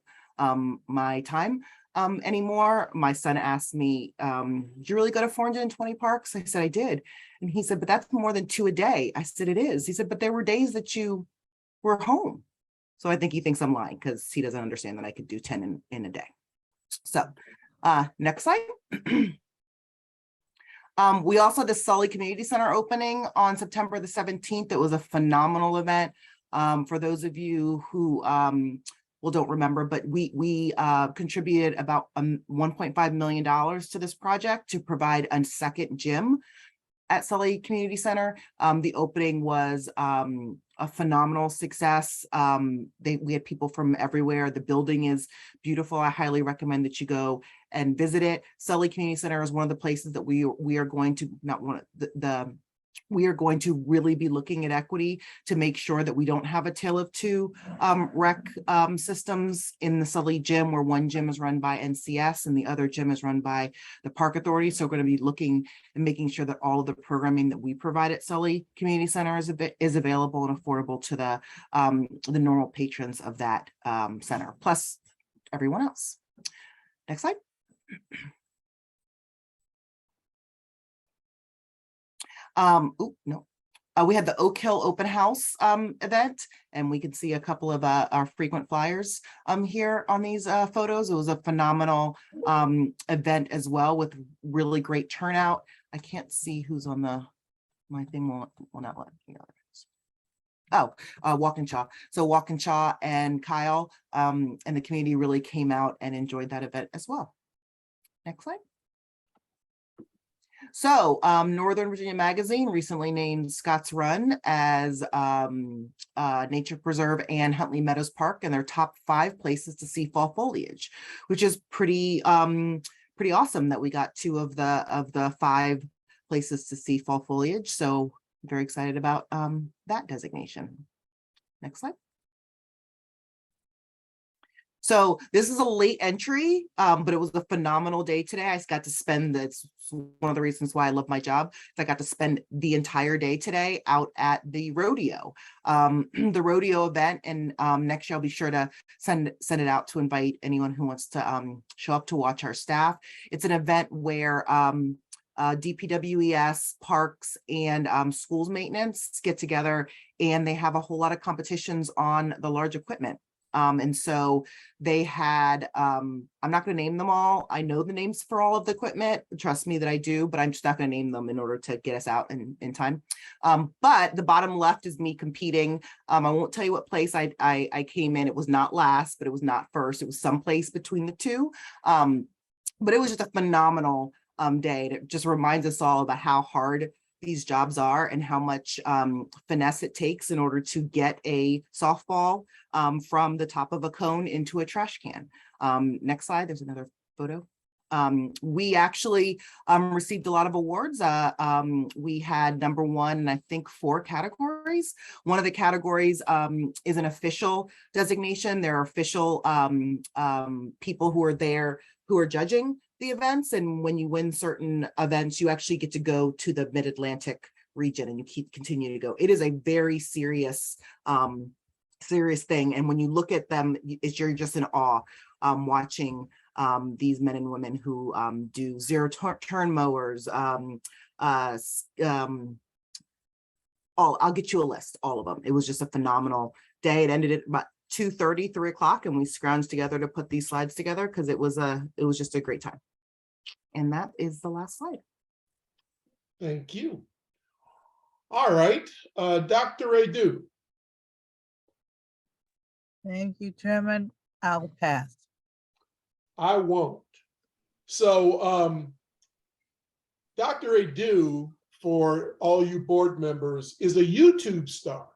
my time anymore. My son asked me, did you really go to 420 parks? I said, I did. And he said, but that's more than 2 a day. I said, it is. He said, but there were days that you were home. So I think he thinks I'm lying because he doesn't understand that I could do 10 in a day. So next slide. We also had the Sully Community Center opening on September the 17th. It was a phenomenal event. For those of you who don't remember, but we contributed about $1.5 million to this project to provide a second gym at Sully Community Center. The opening was a phenomenal success. We had people from everywhere. The building is beautiful. I highly recommend that you go and visit it. Sully Community Center is one of the places that we are going to we are going to really be looking at equity to make sure that we don't have a tale of two rec systems in the Sully gym, where one gym is run by NCS and the other gym is run by the Park Authority. So we're going to be looking and making sure that all of the programming that we provide at Sully Community Center is available and affordable to the normal patrons of that center, plus everyone else. Next slide. We had the Oak Hill Open House event, and we can see a couple of our frequent flyers here on these photos. It was a phenomenal event as well, with really great turnout. I can't see who's on my thing will not let me. Walkinshaw. So Walkinshaw and Kyle and the community really came out and enjoyed that event as well. Next slide. So Northern Virginia Magazine recently named Scotts Run as Nature Preserve and Huntley Meadows Park in their top 5 places to see fall foliage, which is pretty awesome that we got 2 of the 5 places to see fall foliage. So I'm very excited about that designation. Next slide. So this is a late entry, but it was a phenomenal day today. I got to spend, that's one of the reasons why I love my job. I got to spend the entire day today out at the rodeo, the rodeo event. And next year I'll be sure to send it out to invite anyone who wants to show up to watch our staff. It's an event where DPWES, parks, and schools maintenance get together, and they have a whole lot of competitions on the large equipment. And so they had, I'm not going to name them all. I know the names for all of the equipment. Trust me that I do, but I'm just not going to name them in order to get us out in time. But the bottom left is me competing. I won't tell you what place I came in. It was not last, but it was not first. It was someplace between the two. But it was just a phenomenal day. And it just reminds us all about how hard these jobs are and how much finesse it takes in order to get a softball from the top of a cone into a trash can. Next slide, there's another photo. We actually received a lot of awards. We had number one, and I think 4 categories. One of the categories is an official designation. There are official people who are there who are judging the events, and when you win certain events, you actually get to go to the Mid-Atlantic region, and you continue to go. It is a very serious thing, and when you look at them, you're just in awe watching these men and women who do zero-turn mowers. I'll get you a list, all of them. It was just a phenomenal day. It ended at about 2:30, 3 o'clock, and we scrounged together to put these slides together because it was just a great time. And that is the last slide. Thank you. All right, Dr. Adu. Thank you, Chairman. I'll pass. I won't. So Dr. Adu, for all you board members, is a YouTube star.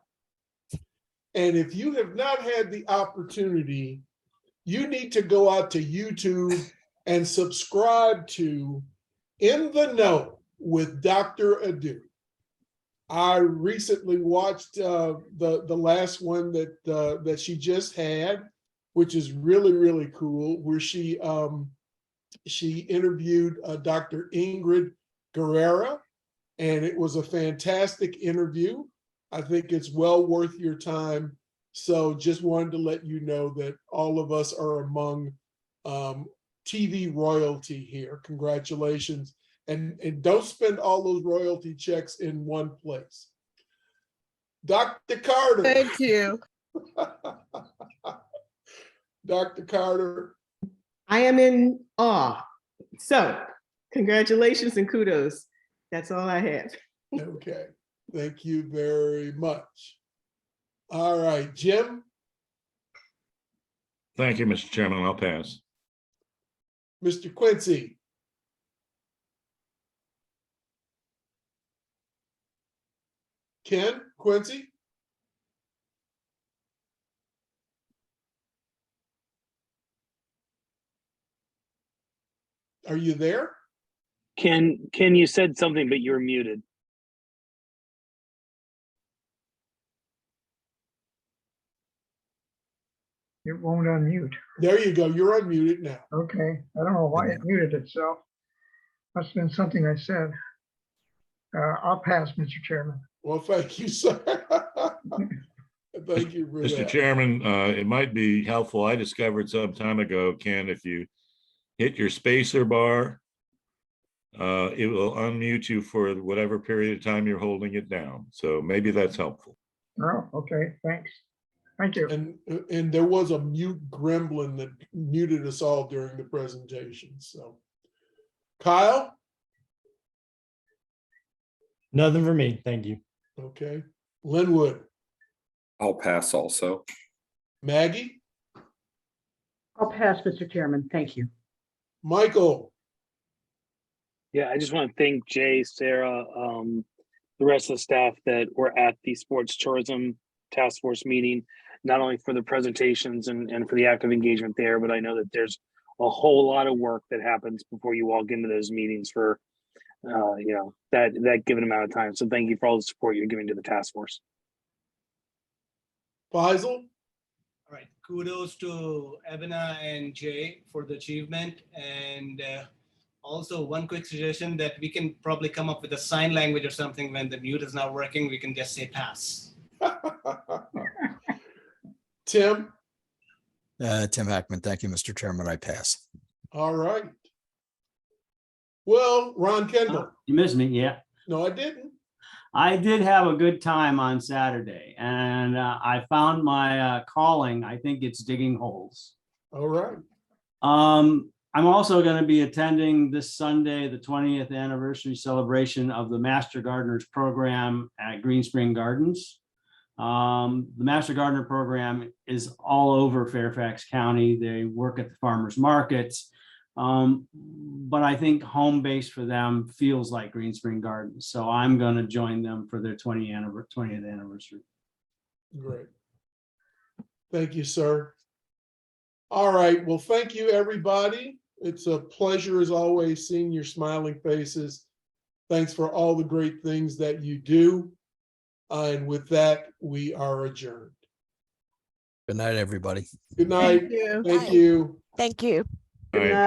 And if you have not had the opportunity, you need to go out to YouTube and subscribe to In the Know with Dr. Adu. I recently watched the last one that she just had, which is really, really cool, where she interviewed Dr. Ingrid Guerrera, and it was a fantastic interview. I think it's well worth your time. So just wanted to let you know that all of us are among TV royalty here. Congratulations. And don't spend all those royalty checks in one place. Dr. Carter. Thank you. Dr. Carter. I am in awe. So congratulations and kudos. That's all I have. Okay. Thank you very much. All right, Jim. Thank you, Mr. Chairman. I'll pass. Mr. Quincy. Ken Quincy. Are you there? Ken, you said something, but you're muted. It won't unmute. There you go. You're unmuted now. Okay, I don't know why it muted itself. Must have been something I said. I'll pass, Mr. Chairman. Well, thank you, sir. Thank you, Mr. Chairman, it might be helpful. I discovered some time ago, Ken, if you hit your spacer bar, it will unmute you for whatever period of time you're holding it down. So maybe that's helpful. Oh, okay, thanks. Thank you. And there was a mute gremlin that muted us all during the presentation. So, Kyle? Nothing for me. Thank you. Okay. Linwood? I'll pass also. Maggie? I'll pass, Mr. Chairman. Thank you. Michael? Yeah, I just want to thank Jay, Sarah, the rest of the staff that were at the Sports Tourism Task Force meeting, not only for the presentations and for the active engagement there, but I know that there's a whole lot of work that happens before you walk into those meetings for that given amount of time. So thank you for all the support you're giving to the task force. Faisal? All right, kudos to Abena and Jay for the achievement. And also one quick suggestion that we can probably come up with a sign language or something when the mute is not working, we can just say pass. Tim? Tim Hackman, thank you, Mr. Chairman. I pass. All right. Well, Ron Kendall. You missed me, yeah. No, I didn't. I did have a good time on Saturday, and I found my calling. I think it's digging holes. All right. I'm also going to be attending this Sunday, the 20th anniversary celebration of the Master Gardeners program at Green Spring Gardens. The Master Gardener program is all over Fairfax County. They work at the farmers markets. But I think home base for them feels like Green Spring Gardens. So I'm going to join them for their 20th anniversary. Great. Thank you, sir. All right. Well, thank you, everybody. It's a pleasure, as always, seeing your smiling faces. Thanks for all the great things that you do. And with that, we are adjourned. Good night, everybody. Good night. Thank you. Thank you. Thank you. All right.